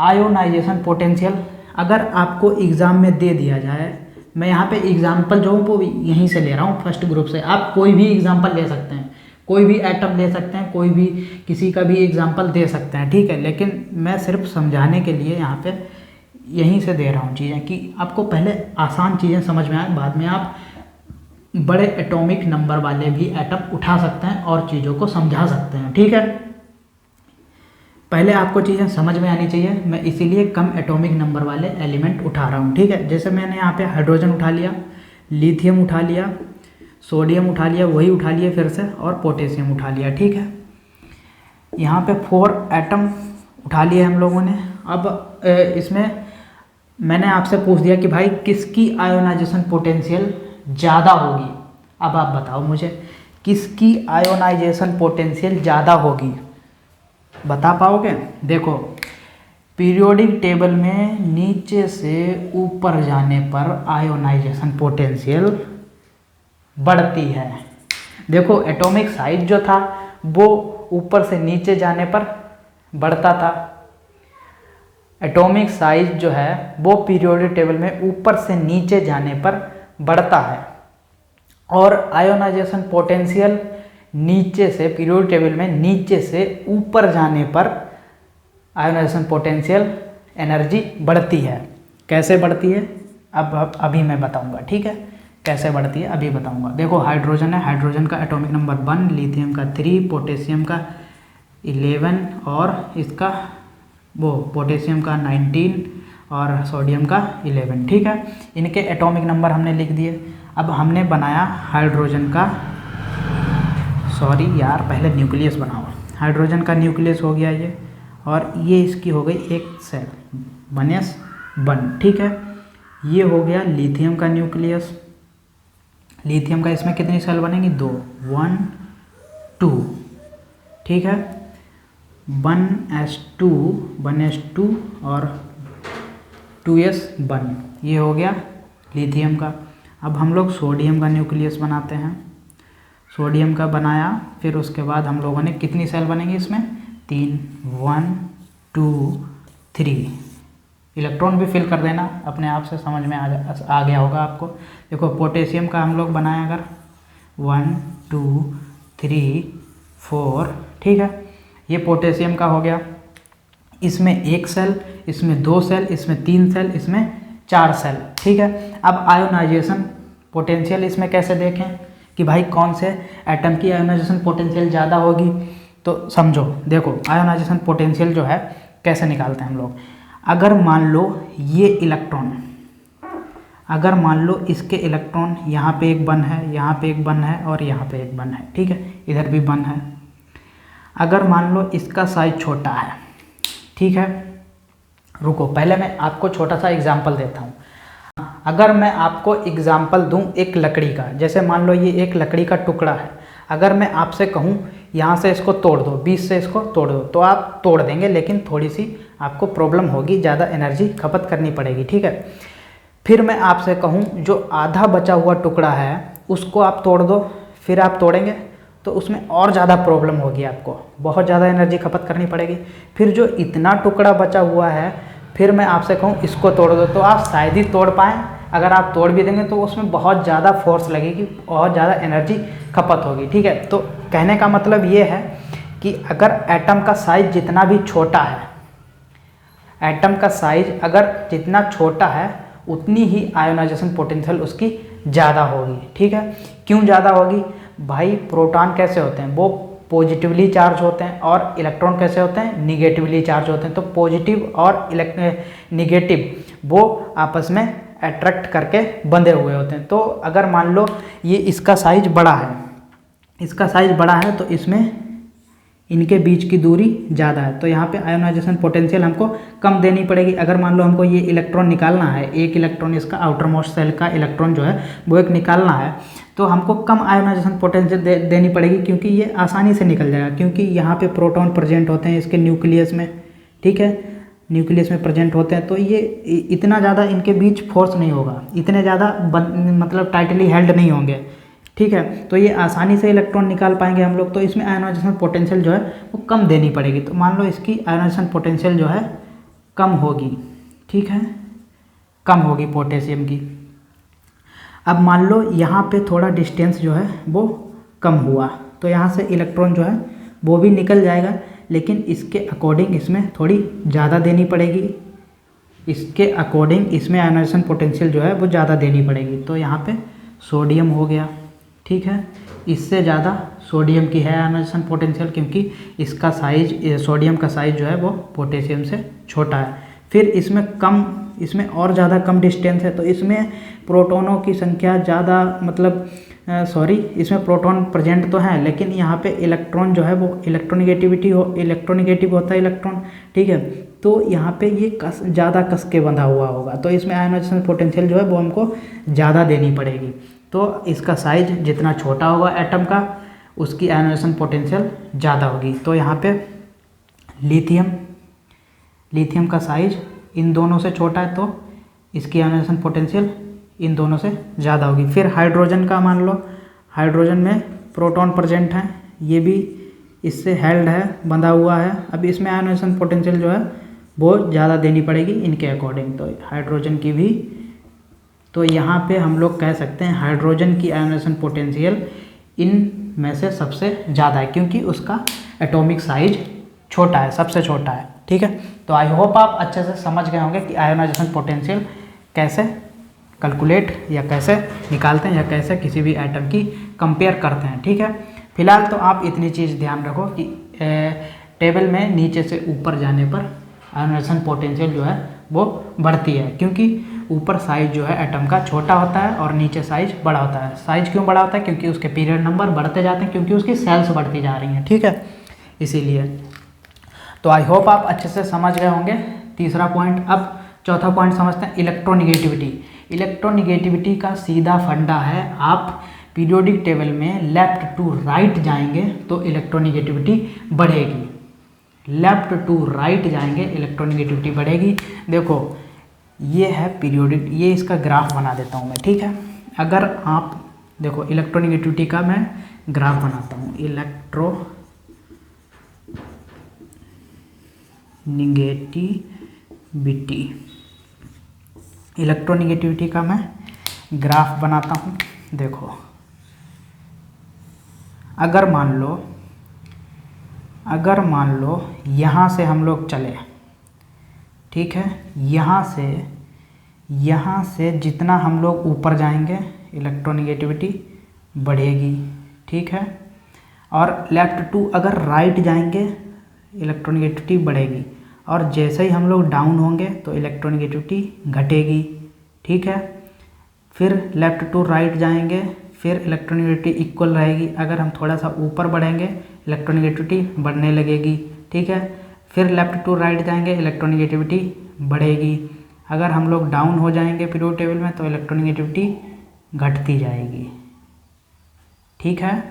आयोनाइजेशन पोटेंशियल अगर आपको एग्ज़ाम में दे दिया जाए, मैं यहाँ पे एग्जाम्पल जो हूँ वो यहीं से ले रहा हूँ फर्स्ट ग्रुप से। आप कोई भी एग्जाम्पल ले सकते हैं, कोई भी एटम ले सकते हैं, कोई भी किसी का भी एग्जाम्पल दे सकते हैं। ठीक है, लेकिन मैं सिर्फ समझाने के लिए यहाँ पे यहीं से दे रहा हूँ चीज़ें, कि आपको पहले आसान चीज़ें समझ में आए, बाद में आप बड़े एटॉमिक नंबर वाले भी एटम उठा सकते हैं और चीज़ों को समझा सकते हैं। ठीक है, पहले आपको चीज़ें समझ में आनी चाहिए, मैं इसीलिए कम एटॉमिक नंबर वाले एलिमेंट उठा रहा हूँ। ठीक है, जैसे मैंने यहाँ पे हाइड्रोजन उठा लिया, लिथियम उठा लिया, सोडियम उठा लिया, वही उठा लिया फिर से, और पोटेशियम उठा लिया। ठीक है, यहाँ पे 4 एटम उठा लिए हम लोगों ने। अब इसमें मैंने आपसे पूछ दिया कि भाई किसकी आयोनाइजेशन पोटेंशियल ज़्यादा होगी। अब आप बताओ मुझे किसकी आयोनाइजेशन पोटेंशियल ज़्यादा होगी, बता पाओगे? देखो, पीरियोडिक टेबल में नीचे से ऊपर जाने पर आयोनाइजेशन पोटेंशियल बढ़ती है। देखो, एटॉमिक साइज जो था वो ऊपर से नीचे जाने पर बढ़ता था। एटॉमिक साइज जो है वो पीरियोडिक टेबल में ऊपर से नीचे जाने पर बढ़ता है, और आयोनाइजेशन पोटेंशियल नीचे से, पीरियोडिक टेबल में नीचे से ऊपर जाने पर आयोनाइजेशन पोटेंशियल एनर्जी बढ़ती है। कैसे बढ़ती है अब अभी मैं बताऊंगा। ठीक है, कैसे बढ़ती है अभी बताऊंगा। देखो, हाइड्रोजन है, हाइड्रोजन का एटॉमिक नंबर 1, लिथियम का 3, पोटेशियम का 11 और इसका वो पोटेशियम का 19 और सोडियम का 11। ठीक है, इनके एटॉमिक नंबर हमने लिख दिए। अब हमने बनाया हाइड्रोजन का, सॉरी यार पहले न्यूक्लियस बनाओ। हाइड्रोजन का न्यूक्लियस हो गया ये, और ये इसकी हो गई एक सेल 1s1। ठीक है, ये हो गया लिथियम का न्यूक्लियस। लिथियम का इसमें कितनी सेल बनेंगी? 2, 1 2। ठीक है, 1s2 और 2s1, ये हो गया लिथियम का। अब हम लोग सोडियम का न्यूक्लियस बनाते हैं। सोडियम का बनाया, फिर उसके बाद हम लोगों ने कितनी सेल बनेंगी इसमें? 3, 1 2 3। इलेक्ट्रॉन भी फिल कर देना, अपने आप से समझ में आ गया होगा आपको। देखो, पोटेशियम का हम लोग बनाए अगर 1 2 3 4। ठीक है, ये पोटेशियम का हो गया। इसमें 1 सेल, इसमें 2 सेल, इसमें 3 सेल, इसमें 4 सेल। ठीक है, अब आयोनाइजेशन पोटेंशियल इसमें कैसे देखें कि भाई कौन से एटम की आयोनाइजेशन पोटेंशियल ज़्यादा होगी, तो समझो। देखो, आयोनाइजेशन पोटेंशियल जो है कैसे निकालते हैं हम लोग। अगर मान लो ये इलेक्ट्रॉन, अगर मान लो इसके इलेक्ट्रॉन यहाँ पे एक 1 है, यहाँ पे एक 1 है और यहाँ पे एक 1 है। ठीक है, इधर भी 1 है। अगर मान लो इसका साइज छोटा है, ठीक है, रुको पहले मैं आपको छोटा सा एग्जाम्पल देता हूँ। अगर मैं आपको एग्जाम्पल दूं एक लकड़ी का, जैसे मान लो ये एक लकड़ी का टुकड़ा है, अगर मैं आपसे कहूँ यहाँ से इसको तोड़ दो, 20 से इसको तोड़ दो, तो आप तोड़ देंगे, लेकिन थोड़ी सी आपको प्रॉब्लम होगी, ज़्यादा एनर्जी खपत करनी पड़ेगी। ठीक है, फिर मैं आपसे कहूँ जो आधा बचा हुआ टुकड़ा है उसको आप तोड़ दो, फिर आप तोड़ेंगे तो उसमें और ज़्यादा प्रॉब्लम होगी, आपको बहुत ज़्यादा एनर्जी खपत करनी पड़ेगी। फिर जो इतना टुकड़ा बचा हुआ है फिर मैं आपसे कहूँ इसको तोड़ दो तो आप शायद ही तोड़ पाएँ। अगर आप तोड़ भी देंगे तो उसमें बहुत ज़्यादा फोर्स लगेगी, बहुत ज़्यादा एनर्जी खपत होगी। ठीक है, तो कहने का मतलब ये है कि अगर एटम का साइज जितना भी छोटा है, एटम का साइज अगर जितना छोटा है उतनी ही आयोनाइजेशन पोटेंशियल उसकी ज़्यादा होगी। ठीक है, क्यों ज़्यादा होगी भाई? प्रोटॉन कैसे होते हैं, वो पॉजिटिवली चार्ज होते हैं और इलेक्ट्रॉन कैसे होते हैं, निगेटिवली चार्ज होते हैं। तो पॉजिटिव और निगेटिव वो आपस में अट्रैक्ट करके बंधे हुए होते हैं। तो अगर मान लो ये इसका साइज बड़ा है, इसका साइज बड़ा है तो इसमें इनके बीच की दूरी ज़्यादा है, तो यहाँ पे आयोनाइजेशन पोटेंशियल हमको कम देनी पड़ेगी। अगर मान लो हमको ये इलेक्ट्रॉन निकालना है, एक इलेक्ट्रॉन इसका आउटर मोस्ट सेल का इलेक्ट्रॉन जो है वो एक निकालना है, तो हमको कम आयोनाइजेशन पोटेंशियल देनी पड़ेगी, क्योंकि ये आसानी से निकल जाएगा, क्योंकि यहाँ पे प्रोटॉन प्रेजेंट होते हैं इसके न्यूक्लियस में। ठीक है, न्यूक्लियस में प्रेजेंट होते हैं, तो ये इतना ज़्यादा इनके बीच फोर्स नहीं होगा, इतने ज़्यादा मतलब टाइटली हेल्ड नहीं होंगे। ठीक है, तो ये आसानी से इलेक्ट्रॉन निकाल पाएंगे हम लोग। तो इसमें आयोनाइजेशन पोटेंशियल जो है वो कम देनी पड़ेगी। तो मान लो इसकी आयोनाइजेशन पोटेंशियल जो है कम होगी। ठीक है, कम होगी पोटेशियम की। अब मान लो यहाँ पे थोड़ा डिस्टेंस जो है वो कम हुआ, तो यहाँ से इलेक्ट्रॉन जो है वो भी निकल जाएगा, लेकिन इसके अकॉर्डिंग इसमें थोड़ी ज़्यादा देनी पड़ेगी, इसके अकॉर्डिंग इसमें आयोनाइजेशन पोटेंशियल जो है वो ज़्यादा देनी पड़ेगी। तो यहाँ पे सोडियम हो गया। ठीक है, इससे ज़्यादा सोडियम की है आयोनाइजेशन पोटेंशियल, क्योंकि इसका साइज, सोडियम का साइज जो है वो पोटेशियम से छोटा है। फिर इसमें कम, इसमें और ज़्यादा कम डिस्टेंस है, तो इसमें प्रोटॉनों की संख्या ज़्यादा, मतलब इसमें प्रोटॉन प्रेजेंट तो हैं, लेकिन यहाँ पे इलेक्ट्रॉन जो है वो इलेक्ट्रोनिगेटिव होता है इलेक्ट्रॉन। ठीक है, तो यहाँ पे ये ज़्यादा कस के बंधा हुआ होगा, तो इसमें आयोनाइजेशन पोटेंशियल जो है वो हमको ज़्यादा देनी पड़ेगी। तो इसका साइज जितना छोटा होगा एटम का, उसकी आयोनाइजेशन पोटेंशियल ज़्यादा होगी। तो यहाँ पे लिथियम का साइज इन दोनों से छोटा है, तो इसकी आयोनाइजेशन पोटेंशियल इन दोनों से ज़्यादा होगी। फिर हाइड्रोजन का मान लो, हाइड्रोजन में प्रोटॉन प्रेजेंट है, ये भी इससे हेल्ड है, बंधा हुआ है। अब इसमें आयोनाइजेशन पोटेंशियल जो है वो ज़्यादा देनी पड़ेगी इनके अकॉर्डिंग, तो हाइड्रोजन की भी। तो यहाँ पे हम लोग कह सकते हैं हाइड्रोजन की आयोनाइजेशन पोटेंशियल इन में से सबसे ज़्यादा है, क्योंकि उसका एटॉमिक साइज छोटा है, सबसे छोटा है। ठीक है, तो आई होप आप अच्छे से समझ गए होंगे कि आयोनाइजेशन पोटेंशियल कैसे कैलकुलेट या कैसे निकालते हैं, या कैसे किसी भी एटम की कंपेयर करते हैं। ठीक है, फिलहाल तो आप इतनी चीज़ ध्यान रखो कि टेबल में नीचे से ऊपर जाने पर आयोनाइजेशन पोटेंशियल जो है वो बढ़ती है, क्योंकि ऊपर साइज जो है एटम का छोटा होता है और नीचे साइज बड़ा होता है। साइज क्यों बड़ा होता है? क्योंकि उसके पीरियड नंबर बढ़ते जाते हैं, क्योंकि उसकी सेल्स बढ़ती जा रही हैं। ठीक है, इसीलिए। तो आई होप आप अच्छे से समझ गए होंगे तीसरा पॉइंट। अब चौथा पॉइंट समझते हैं, इलेक्ट्रोनिगेटिविटी। इलेक्ट्रोनिगेटिविटी का सीधा फंडा है, आप पीरियोडिक टेबल में लेफ्ट टू राइट जाएंगे तो इलेक्ट्रोनिगेटिविटी बढ़ेगी, लेफ्ट टू राइट जाएंगे इलेक्ट्रोनिगेटिविटी बढ़ेगी। देखो ये है पीरियोडिक, ये इसका ग्राफ बना देता हूँ मैं। ठीक है, अगर आप देखो इलेक्ट्रोनिगेटिविटी का मैं ग्राफ बनाता हूँ, इलेक्ट्रोनिगेटिविटी का मैं ग्राफ बनाता हूँ। देखो अगर मान लो यहाँ से हम लोग चले, ठीक है, यहाँ से जितना हम लोग ऊपर जाएंगे इलेक्ट्रोनिगेटिविटी बढ़ेगी। ठीक है, और लेफ्ट टू अगर राइट जाएंगे इलेक्ट्रोनिगेटिविटी बढ़ेगी, और जैसे ही हम लोग डाउन होंगे तो इलेक्ट्रोनिगेटिविटी घटेगी। ठीक है, फिर लेफ्ट टू राइट जाएंगे, फिर इलेक्ट्रोनिगेटिविटी इक्वल रहेगी। अगर हम थोड़ा सा ऊपर बढ़ेंगे इलेक्ट्रोनिगेटिविटी बढ़ने लगेगी। ठीक है, फिर लेफ्ट टू राइट जाएंगे इलेक्ट्रोनिगेटिविटी बढ़ेगी। अगर हम लोग डाउन हो जाएंगे पीरियोडिक टेबल में तो इलेक्ट्रोनिगेटिविटी घटती जाएगी। ठीक है,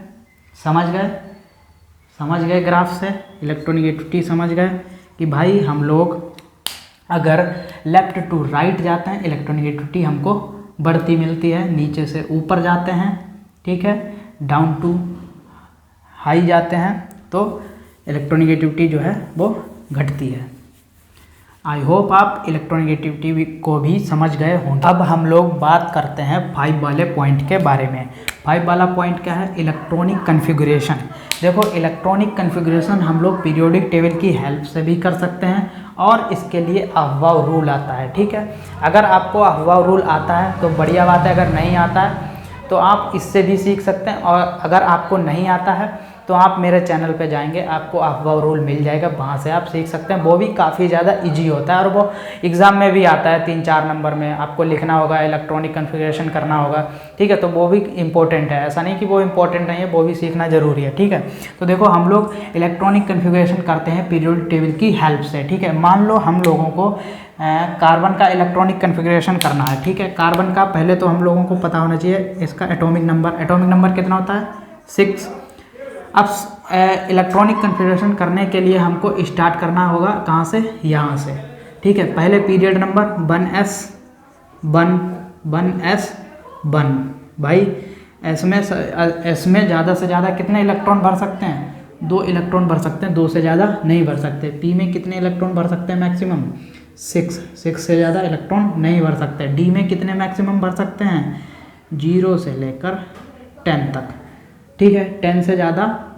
समझ गए ग्राफ से इलेक्ट्रोनिगेटिविटी समझ गए कि भाई हम लोग अगर लेफ्ट टू राइट जाते हैं इलेक्ट्रोनेगेटिविटी हमको बढ़ती मिलती है, नीचे से ऊपर जाते हैं, ठीक है, डाउन टू हाई जाते हैं तो इलेक्ट्रोनेगेटिविटी जो है वो घटती है। आई होप आप इलेक्ट्रोनेगेटिविटी को भी समझ गए होंगे। अब हम लोग बात करते हैं 5 वाले पॉइंट के बारे में। 5 वाला पॉइंट क्या है? Electronic configuration. देखो इलेक्ट्रॉनिक कन्फिगुरेशन हम लोग पीरियोडिक टेबल की हेल्प से भी कर सकते हैं और इसके लिए अहवाव रूल आता है, ठीक है। अगर आपको अहवाव रूल आता है तो बढ़िया बात है, अगर नहीं आता है तो आप इससे भी सीख सकते हैं, और अगर आपको नहीं आता है तो आप मेरे चैनल पे जाएंगे, आपको अहवाव रूल मिल जाएगा, वहाँ से आप सीख सकते हैं। वो भी काफ़ी ज़्यादा इजी होता है और वो एग्ज़ाम में भी आता है 3-4 नंबर में। आपको लिखना होगा, इलेक्ट्रॉनिक कन्फिगरेशन करना होगा, ठीक है, तो वो भी इम्पोर्टेंट है। ऐसा नहीं कि वो इम्पोर्टेंट नहीं है, वो भी सीखना ज़रूरी है, ठीक है। तो देखो हम लोग इलेक्ट्रॉनिक कन्फिगरेशन करते हैं पीरियोडिक टेबल की हेल्प से, ठीक है। मान लो हम लोगों को कार्बन का इलेक्ट्रॉनिक कन्फिगरेशन करना है, ठीक है। कार्बन का पहले तो हम लोगों को पता होना चाहिए इसका एटॉमिक नंबर कितना होता है? 6। अब इलेक्ट्रॉनिक कन्फिगरेशन करने के लिए हमको स्टार्ट करना होगा कहाँ से? यहाँ से, ठीक है। पहले पीरियड नंबर 1s 1 भाई इसमें ज़्यादा से ज़्यादा कितने इलेक्ट्रॉन भर सकते हैं? 2 इलेक्ट्रॉन भर सकते हैं, 2 से ज़्यादा नहीं भर सकते। पी में कितने इलेक्ट्रॉन भर सकते हैं मैक्सिमम? 6 से ज़्यादा इलेक्ट्रॉन नहीं भर सकते। डी में कितने मैक्सिमम भर सकते हैं? 0 से लेकर 10 तक, ठीक है। 10 से ज़्यादा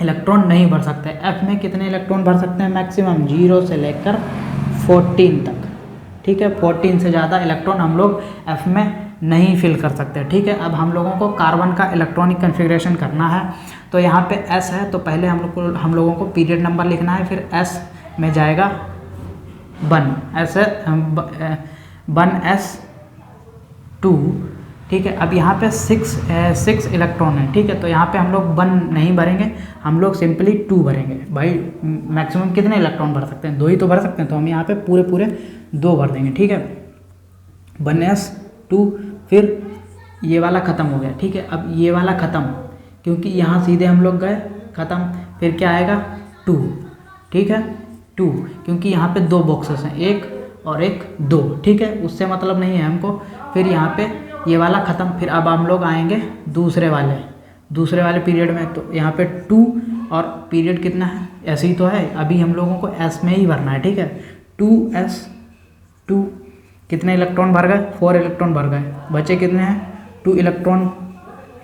इलेक्ट्रॉन नहीं भर सकते। एफ में कितने इलेक्ट्रॉन भर सकते हैं मैक्सिमम? 0 से लेकर 14 तक, ठीक है। 14 से ज़्यादा इलेक्ट्रॉन हम लोग एफ में नहीं फिल कर सकते, ठीक है। अब हम लोगों को कार्बन का इलेक्ट्रॉनिक कन्फिगरेशन करना है, तो यहाँ पे एस है, तो पहले हम लोगों को पीरियड नंबर लिखना है, फिर एस में जाएगा 1 1s2, ठीक है। अब यहाँ पे 6 इलेक्ट्रॉन है, ठीक है, तो यहाँ पे हम लोग 1 नहीं भरेंगे, हम लोग सिंपली 2 भरेंगे। भाई मैक्सिमम कितने इलेक्ट्रॉन भर सकते हैं? 2 ही तो भर सकते हैं, तो हम यहाँ पे पूरे 2 भर देंगे, ठीक है। 1s2, फिर ये वाला ख़त्म हो गया, ठीक है। अब ये वाला ख़त्म, क्योंकि यहाँ सीधे हम लोग गए, ख़त्म। फिर क्या आएगा? 2, ठीक है, 2, क्योंकि यहाँ पे 2 बॉक्सेस हैं, 1 और 1 2, ठीक है, उससे मतलब नहीं है हमको। फिर यहाँ पे ये वाला ख़त्म। फिर अब हम लोग आएंगे दूसरे वाले पीरियड में, तो यहाँ पे 2 और पीरियड कितना है? ऐसे ही तो है, अभी हम लोगों को एस में ही भरना है, ठीक है। 2s2 कितने इलेक्ट्रॉन भर गए? 4 इलेक्ट्रॉन भर गए, बचे कितने हैं? 2 इलेक्ट्रॉन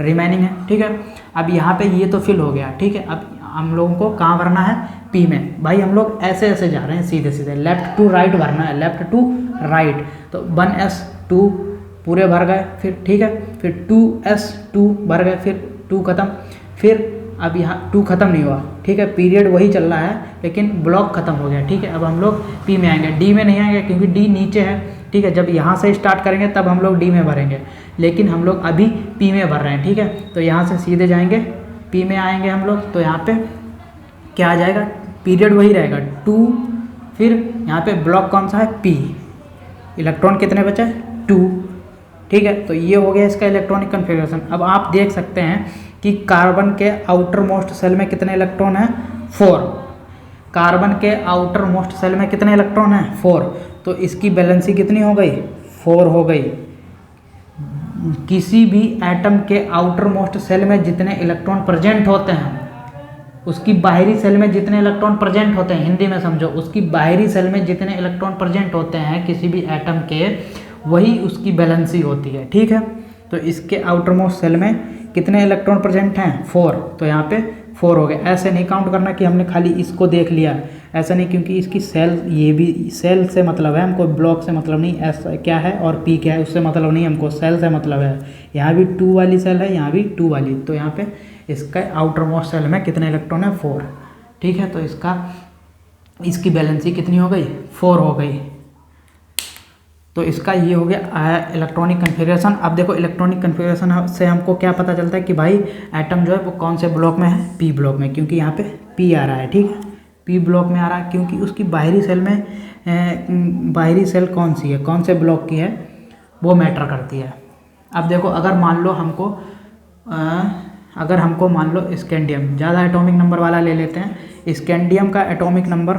रिमेनिंग है, ठीक है। अब यहाँ पे ये तो फिल हो गया, ठीक है। अब हम लोगों को कहाँ भरना है? पी में। भाई हम लोग ऐसे जा रहे हैं, सीधे लेफ्ट टू राइट भरना है, लेफ्ट टू राइट। तो 1s2 पूरे भर गए, फिर ठीक है, फिर 2s2 भर गए, फिर 2 ख़त्म। फिर अब यहाँ 2 ख़त्म नहीं हुआ, ठीक है, पीरियड वही चल रहा है, लेकिन ब्लॉक ख़त्म हो गया, ठीक है। अब हम लोग पी में आएंगे, डी में नहीं आएंगे क्योंकि डी नीचे है, ठीक है। जब यहाँ से स्टार्ट करेंगे तब हम लोग डी में भरेंगे, लेकिन हम लोग अभी पी में भर रहे हैं, ठीक है। तो यहाँ से सीधे जाएंगे, पी में आएंगे हम लोग, तो यहाँ पे क्या आ जाएगा? पीरियड वही रहेगा 2, फिर यहाँ पे ब्लॉक कौन सा है? पी। इलेक्ट्रॉन कितने बचे? 2, ठीक है। तो ये हो गया इसका इलेक्ट्रॉनिक कन्फिगरेशन। अब आप देख सकते हैं कि कार्बन के आउटर मोस्ट सेल में कितने इलेक्ट्रॉन हैं? 4। कार्बन के आउटर मोस्ट सेल में कितने इलेक्ट्रॉन हैं? 4। तो इसकी बैलेंसी कितनी हो गई? 4 हो गई। किसी भी एटम के आउटर मोस्ट सेल में जितने इलेक्ट्रॉन प्रेजेंट होते हैं, उसकी बाहरी सेल में जितने इलेक्ट्रॉन प्रेजेंट होते हैं, हिंदी में समझो, उसकी बाहरी सेल में जितने इलेक्ट्रॉन प्रेजेंट होते हैं किसी भी एटम के, वही उसकी बैलेंसी होती है, ठीक है। तो इसके आउटर मोस्ट सेल में कितने इलेक्ट्रॉन प्रेजेंट हैं? 4। तो यहाँ पे 4 हो गए। ऐसे नहीं काउंट करना कि हमने खाली इसको देख लिया, ऐसा नहीं, क्योंकि इसकी सेल, ये भी सेल से मतलब है हमको, ब्लॉक से मतलब नहीं। एस क्या है और पी क्या है उससे मतलब नहीं, हमको सेल से मतलब है। यहाँ भी 2 वाली सेल है, यहाँ भी 2 वाली, तो यहाँ पे इसका आउटर मोस्ट सेल में कितने इलेक्ट्रॉन है? 4, ठीक है। तो इसकी बैलेंसी कितनी हो गई? 4 हो गई। तो इसका ये हो गया इलेक्ट्रॉनिक कन्फिगरेशन। अब देखो इलेक्ट्रॉनिक कन्फिगरेशन से हमको क्या पता चलता है कि भाई एटम जो है वो कौन से ब्लॉक में है? पी ब्लॉक में, क्योंकि यहाँ पे पी आ रहा है, ठीक है, पी ब्लॉक में आ रहा है, क्योंकि उसकी बाहरी सेल में बाहरी सेल कौन सी है, कौन से ब्लॉक की है, वो मैटर करती है। अब देखो अगर मान लो हमको अगर हमको मान लो स्कैंडियम ज़्यादा एटॉमिक नंबर वाला ले लेते हैं। स्कैंडियम का एटॉमिक नंबर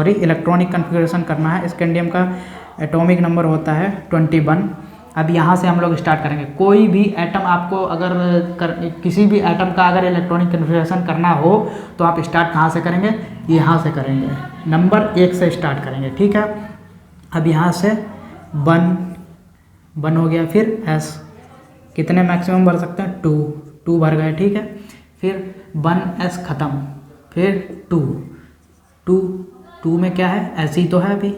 इलेक्ट्रॉनिक कन्फिग्रेशन करना है। स्कैंडियम का एटॉमिक नंबर होता है 21। अब यहाँ से हम लोग स्टार्ट करेंगे। कोई भी एटम आपको अगर किसी भी एटम का अगर इलेक्ट्रॉनिक कन्फिग्रेशन करना हो तो आप स्टार्ट कहाँ से करेंगे, यहाँ से करेंगे, नंबर 1 से स्टार्ट करेंगे, ठीक है। अब यहाँ से 1 हो गया, फिर S कितने मैक्सिमम भर सकते हैं, 2 भर गए, ठीक है। फिर 1S ख़त्म, फिर 2 में क्या है, ऐसे ही तो है अभी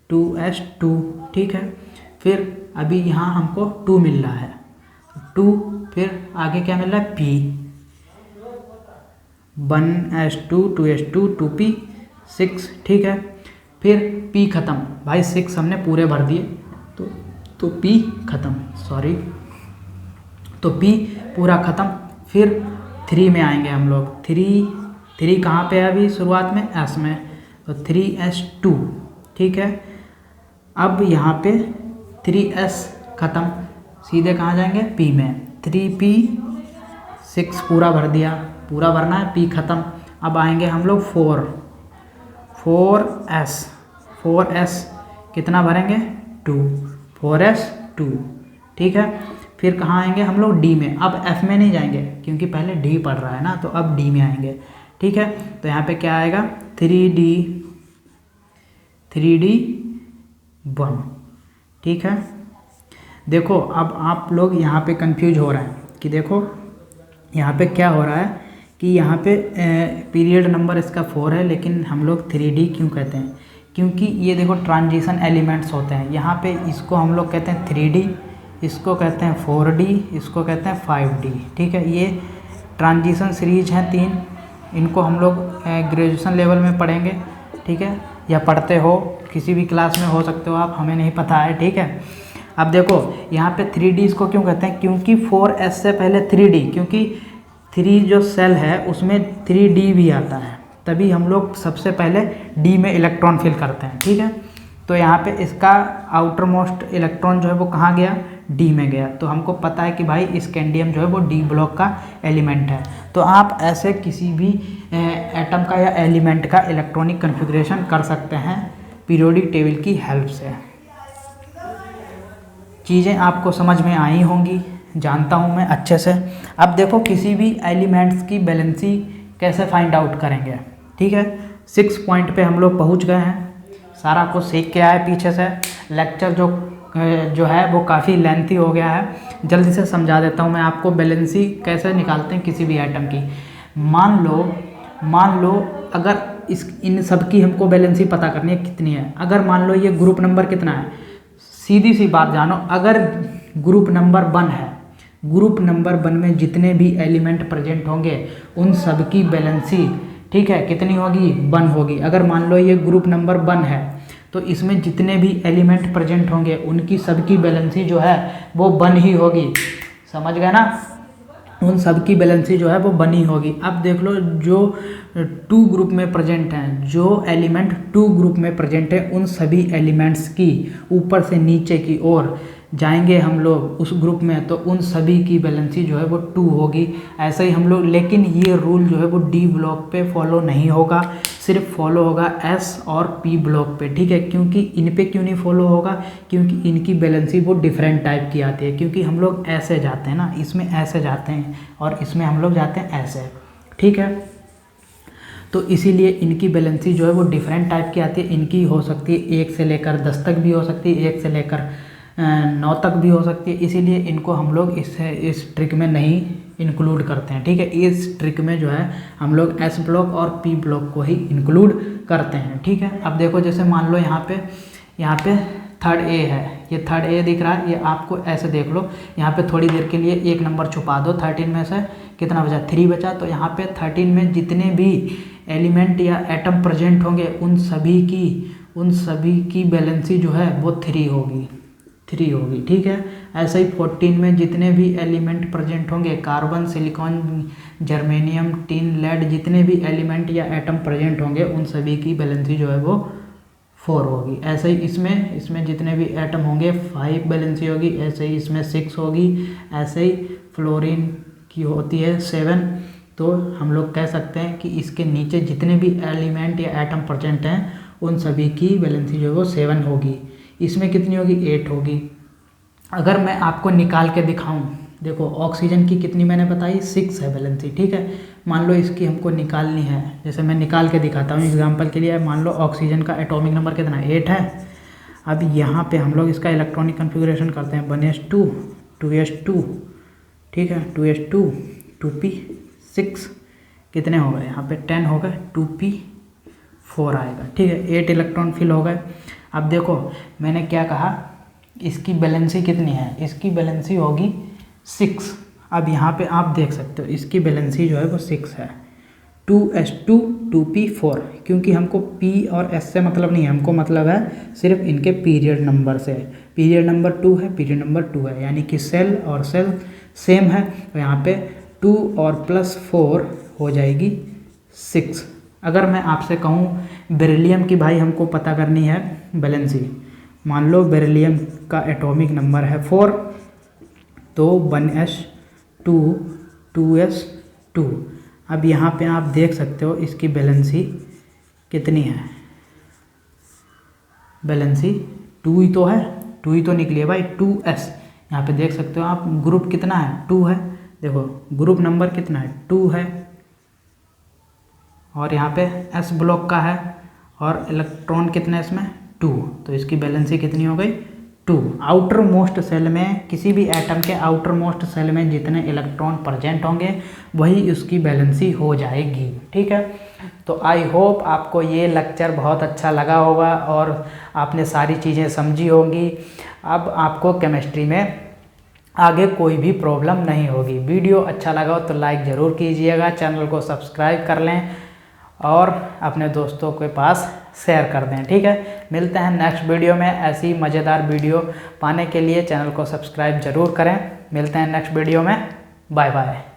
2S2, ठीक है। फिर अभी यहाँ हमको 2 मिल रहा है, 2, फिर आगे क्या मिल रहा है, P, 1S2, 2S2, 2P, 6, ठीक है। फिर P ख़त्म, भाई 6 हमने पूरे भर दिए तो P ख़त्म, सॉरी, तो P पूरा ख़त्म। फिर 3 में आएंगे हम लोग। 3 कहाँ पे है अभी शुरुआत में, S में, तो 3S2, ठीक है। अब यहाँ पे 3S ख़त्म, सीधे कहाँ जाएंगे, P में, 3P, 6 पूरा भर दिया, पूरा भरना है, P ख़त्म। अब आएंगे हम लोग 4S कितना भरेंगे, 2, 4S2, ठीक है। फिर कहाँ आएंगे हम लोग, D में। अब F में नहीं जाएंगे क्योंकि पहले D पढ़ रहा है ना, तो अब D में आएंगे, ठीक है। तो यहाँ पे क्या आएगा, 3D1, ठीक है। देखो अब आप लोग यहाँ पे कंफ्यूज हो रहे हैं कि देखो यहाँ पे क्या हो रहा है कि यहाँ पे पीरियड नंबर इसका 4 है, लेकिन हम लोग 3D क्यों कहते हैं, क्योंकि ये देखो ट्रांजिशन एलिमेंट्स होते हैं। यहाँ पे इसको हम लोग कहते हैं 3D, इसको कहते हैं 4D, इसको कहते हैं 5D, ठीक है। ये ट्रांजिशन सीरीज हैं 3, इनको हम लोग ग्रेजुएशन लेवल में पढ़ेंगे, ठीक है, या पढ़ते हो किसी भी क्लास में हो सकते हो आप, हमें नहीं पता है, ठीक है। अब देखो यहाँ पे 3D इसको क्यों कहते हैं, क्योंकि 4S से पहले 3D, क्योंकि 3 जो सेल है उसमें 3D भी आता है, तभी हम लोग सबसे पहले D में इलेक्ट्रॉन फिल करते हैं, ठीक है। तो यहाँ पे इसका आउटर मोस्ट इलेक्ट्रॉन जो है वो कहाँ गया, D में गया। तो हमको पता है कि भाई स्कैंडियम जो है वो D ब्लॉक का एलिमेंट है। तो आप ऐसे किसी भी एटम का या एलिमेंट का इलेक्ट्रॉनिक कन्फिग्रेशन कर सकते हैं पीरियोडिक टेबल की हेल्प से। चीज़ें आपको समझ में आई होंगी, जानता हूँ मैं अच्छे से। अब देखो किसी भी एलिमेंट्स की बैलेंसी कैसे फाइंड आउट करेंगे, ठीक है। 6 पॉइंट पे हम लोग पहुँच गए हैं, सारा कुछ सीख के आए पीछे से। लेक्चर जो है वो काफ़ी लेंथी हो गया है, जल्दी से समझा देता हूँ मैं आपको बैलेंसी कैसे निकालते हैं किसी भी आइटम की। मान लो अगर इन सब की हमको बैलेंसी पता करनी है कितनी है। अगर मान लो ये ग्रुप नंबर कितना है, सीधी सी बात जानो, अगर ग्रुप नंबर 1 है, ग्रुप नंबर 1 में जितने भी एलिमेंट प्रेजेंट होंगे उन सब की बैलेंसी, ठीक है, कितनी होगी, 1 होगी। अगर मान लो ये ग्रुप नंबर 1 है तो इसमें जितने भी एलिमेंट प्रेजेंट होंगे उनकी सबकी बैलेंसी जो है वो 1 ही होगी, समझ गए ना, उन सब की बैलेंसी जो है वो 1 ही होगी। अब देख लो जो 2 ग्रुप में प्रेजेंट हैं, जो एलिमेंट 2 ग्रुप में प्रेजेंट है, उन सभी एलिमेंट्स की ऊपर से नीचे की ओर जाएंगे हम लोग उस ग्रुप में, तो उन सभी की बैलेंसी जो है वो 2 होगी। ऐसे ही हम लोग, लेकिन ये रूल जो है वो D ब्लॉक पे फॉलो नहीं होगा, सिर्फ फॉलो होगा S और P ब्लॉक पे, ठीक है। क्योंकि इन पे क्यों नहीं फॉलो होगा, क्योंकि इनकी बैलेंसी वो डिफरेंट टाइप की आती है। क्योंकि हम लोग ऐसे जाते हैं ना, इसमें ऐसे जाते हैं और इसमें हम लोग जाते हैं ऐसे, ठीक है। तो इसीलिए इनकी बैलेंसी जो है वो डिफरेंट टाइप की आती है। इनकी हो सकती है 1 से लेकर 10 तक भी हो सकती है, 1 से लेकर 9 तक भी हो सकती है। इसीलिए इनको हम लोग इस ट्रिक में नहीं इंक्लूड करते हैं, ठीक है। इस ट्रिक में जो है हम लोग S ब्लॉक और P ब्लॉक को ही इंक्लूड करते हैं, ठीक है। अब देखो जैसे मान लो यहाँ पे 3rd A है, ये 3rd A दिख रहा है, ये आपको ऐसे देख लो, यहाँ पे थोड़ी देर के लिए 1 नंबर छुपा दो, 13 में से कितना बचा, 3 बचा। तो यहाँ पे 13 में जितने भी एलिमेंट या एटम प्रेजेंट होंगे उन सभी की बैलेंसी जो है वो 3 होगी, ठीक है। ऐसे ही 14 में जितने भी एलिमेंट प्रेजेंट होंगे, carbon, silicon, germanium, tin, lead, जितने भी एलिमेंट या एटम प्रेजेंट होंगे उन सभी की बैलेंसी जो है वो 4 होगी। ऐसे ही इसमें जितने भी एटम होंगे 5 बैलेंसी होगी, ऐसे ही इसमें 6 होगी। ऐसे ही फ्लोरीन की होती है 7, तो हम लोग कह सकते हैं कि इसके नीचे जितने भी एलिमेंट या एटम प्रेजेंट हैं उन सभी की वैलेंसी जो है वो 7 होगी। इसमें कितनी होगी, 8 होगी। अगर मैं आपको निकाल के दिखाऊं, देखो ऑक्सीजन की कितनी मैंने बताई, 6 है वैलेंसी, ठीक है। मान लो इसकी हमको निकालनी है, जैसे मैं निकाल के दिखाता हूँ एग्जांपल के लिए। मान लो ऑक्सीजन का एटॉमिक नंबर कितना, 8 है। अब यहाँ पे हम लोग इसका इलेक्ट्रॉनिक कन्फिग्रेशन करते हैं, 1s2 2s2, ठीक है, 2s2 2p6 कितने हो गए, यहाँ पे 10 हो गए, 2p4 आएगा, ठीक है। 8 इलेक्ट्रॉन फिल हो गए। अब देखो मैंने क्या कहा, इसकी वैलेंसी कितनी है, इसकी वैलेंसी होगी 6। अब यहाँ पे आप देख सकते हो इसकी वैलेंसी जो है वो 6 है, 2s2 2p4, क्योंकि हमको p और s से मतलब नहीं है, हमको मतलब है सिर्फ इनके पीरियड नंबर से। पीरियड नंबर 2 है, पीरियड नंबर 2 है, यानी कि सेल और सेल सेम है, तो यहाँ पे 2 और +4 हो जाएगी 6। अगर मैं आपसे कहूँ बेरिलियम की भाई हमको पता करनी है वैलेंसी, मान लो बेरिलियम का एटॉमिक नंबर है 4, तो 1s2 2s2। अब यहाँ पे आप देख सकते हो इसकी वैलेंसी कितनी है, वैलेंसी 2 ही तो है, 2 ही तो निकली है भाई, 2s। यहाँ पे देख सकते हो आप ग्रुप कितना है, 2 है। देखो ग्रुप नंबर कितना है, 2 है, और यहाँ पे s ब्लॉक का है, और इलेक्ट्रॉन कितने इसमें, 2, तो इसकी वैलेंसी कितनी हो गई, 2। आउटर मोस्ट सेल में, किसी भी एटम के आउटर मोस्ट सेल में जितने इलेक्ट्रॉन प्रेजेंट होंगे वही उसकी वैलेंसी हो जाएगी, ठीक है। तो आई होप आपको ये लेक्चर बहुत अच्छा लगा होगा और आपने सारी चीज़ें समझी होंगी। अब आपको केमिस्ट्री में आगे कोई भी प्रॉब्लम नहीं होगी। वीडियो अच्छा लगा हो तो लाइक ज़रूर कीजिएगा, चैनल को सब्सक्राइब कर लें और अपने दोस्तों के पास शेयर कर दें, ठीक है। मिलते हैं नेक्स्ट वीडियो में। ऐसी मज़ेदार वीडियो पाने के लिए चैनल को सब्सक्राइब ज़रूर करें। मिलते हैं नेक्स्ट वीडियो में, बाय बाय।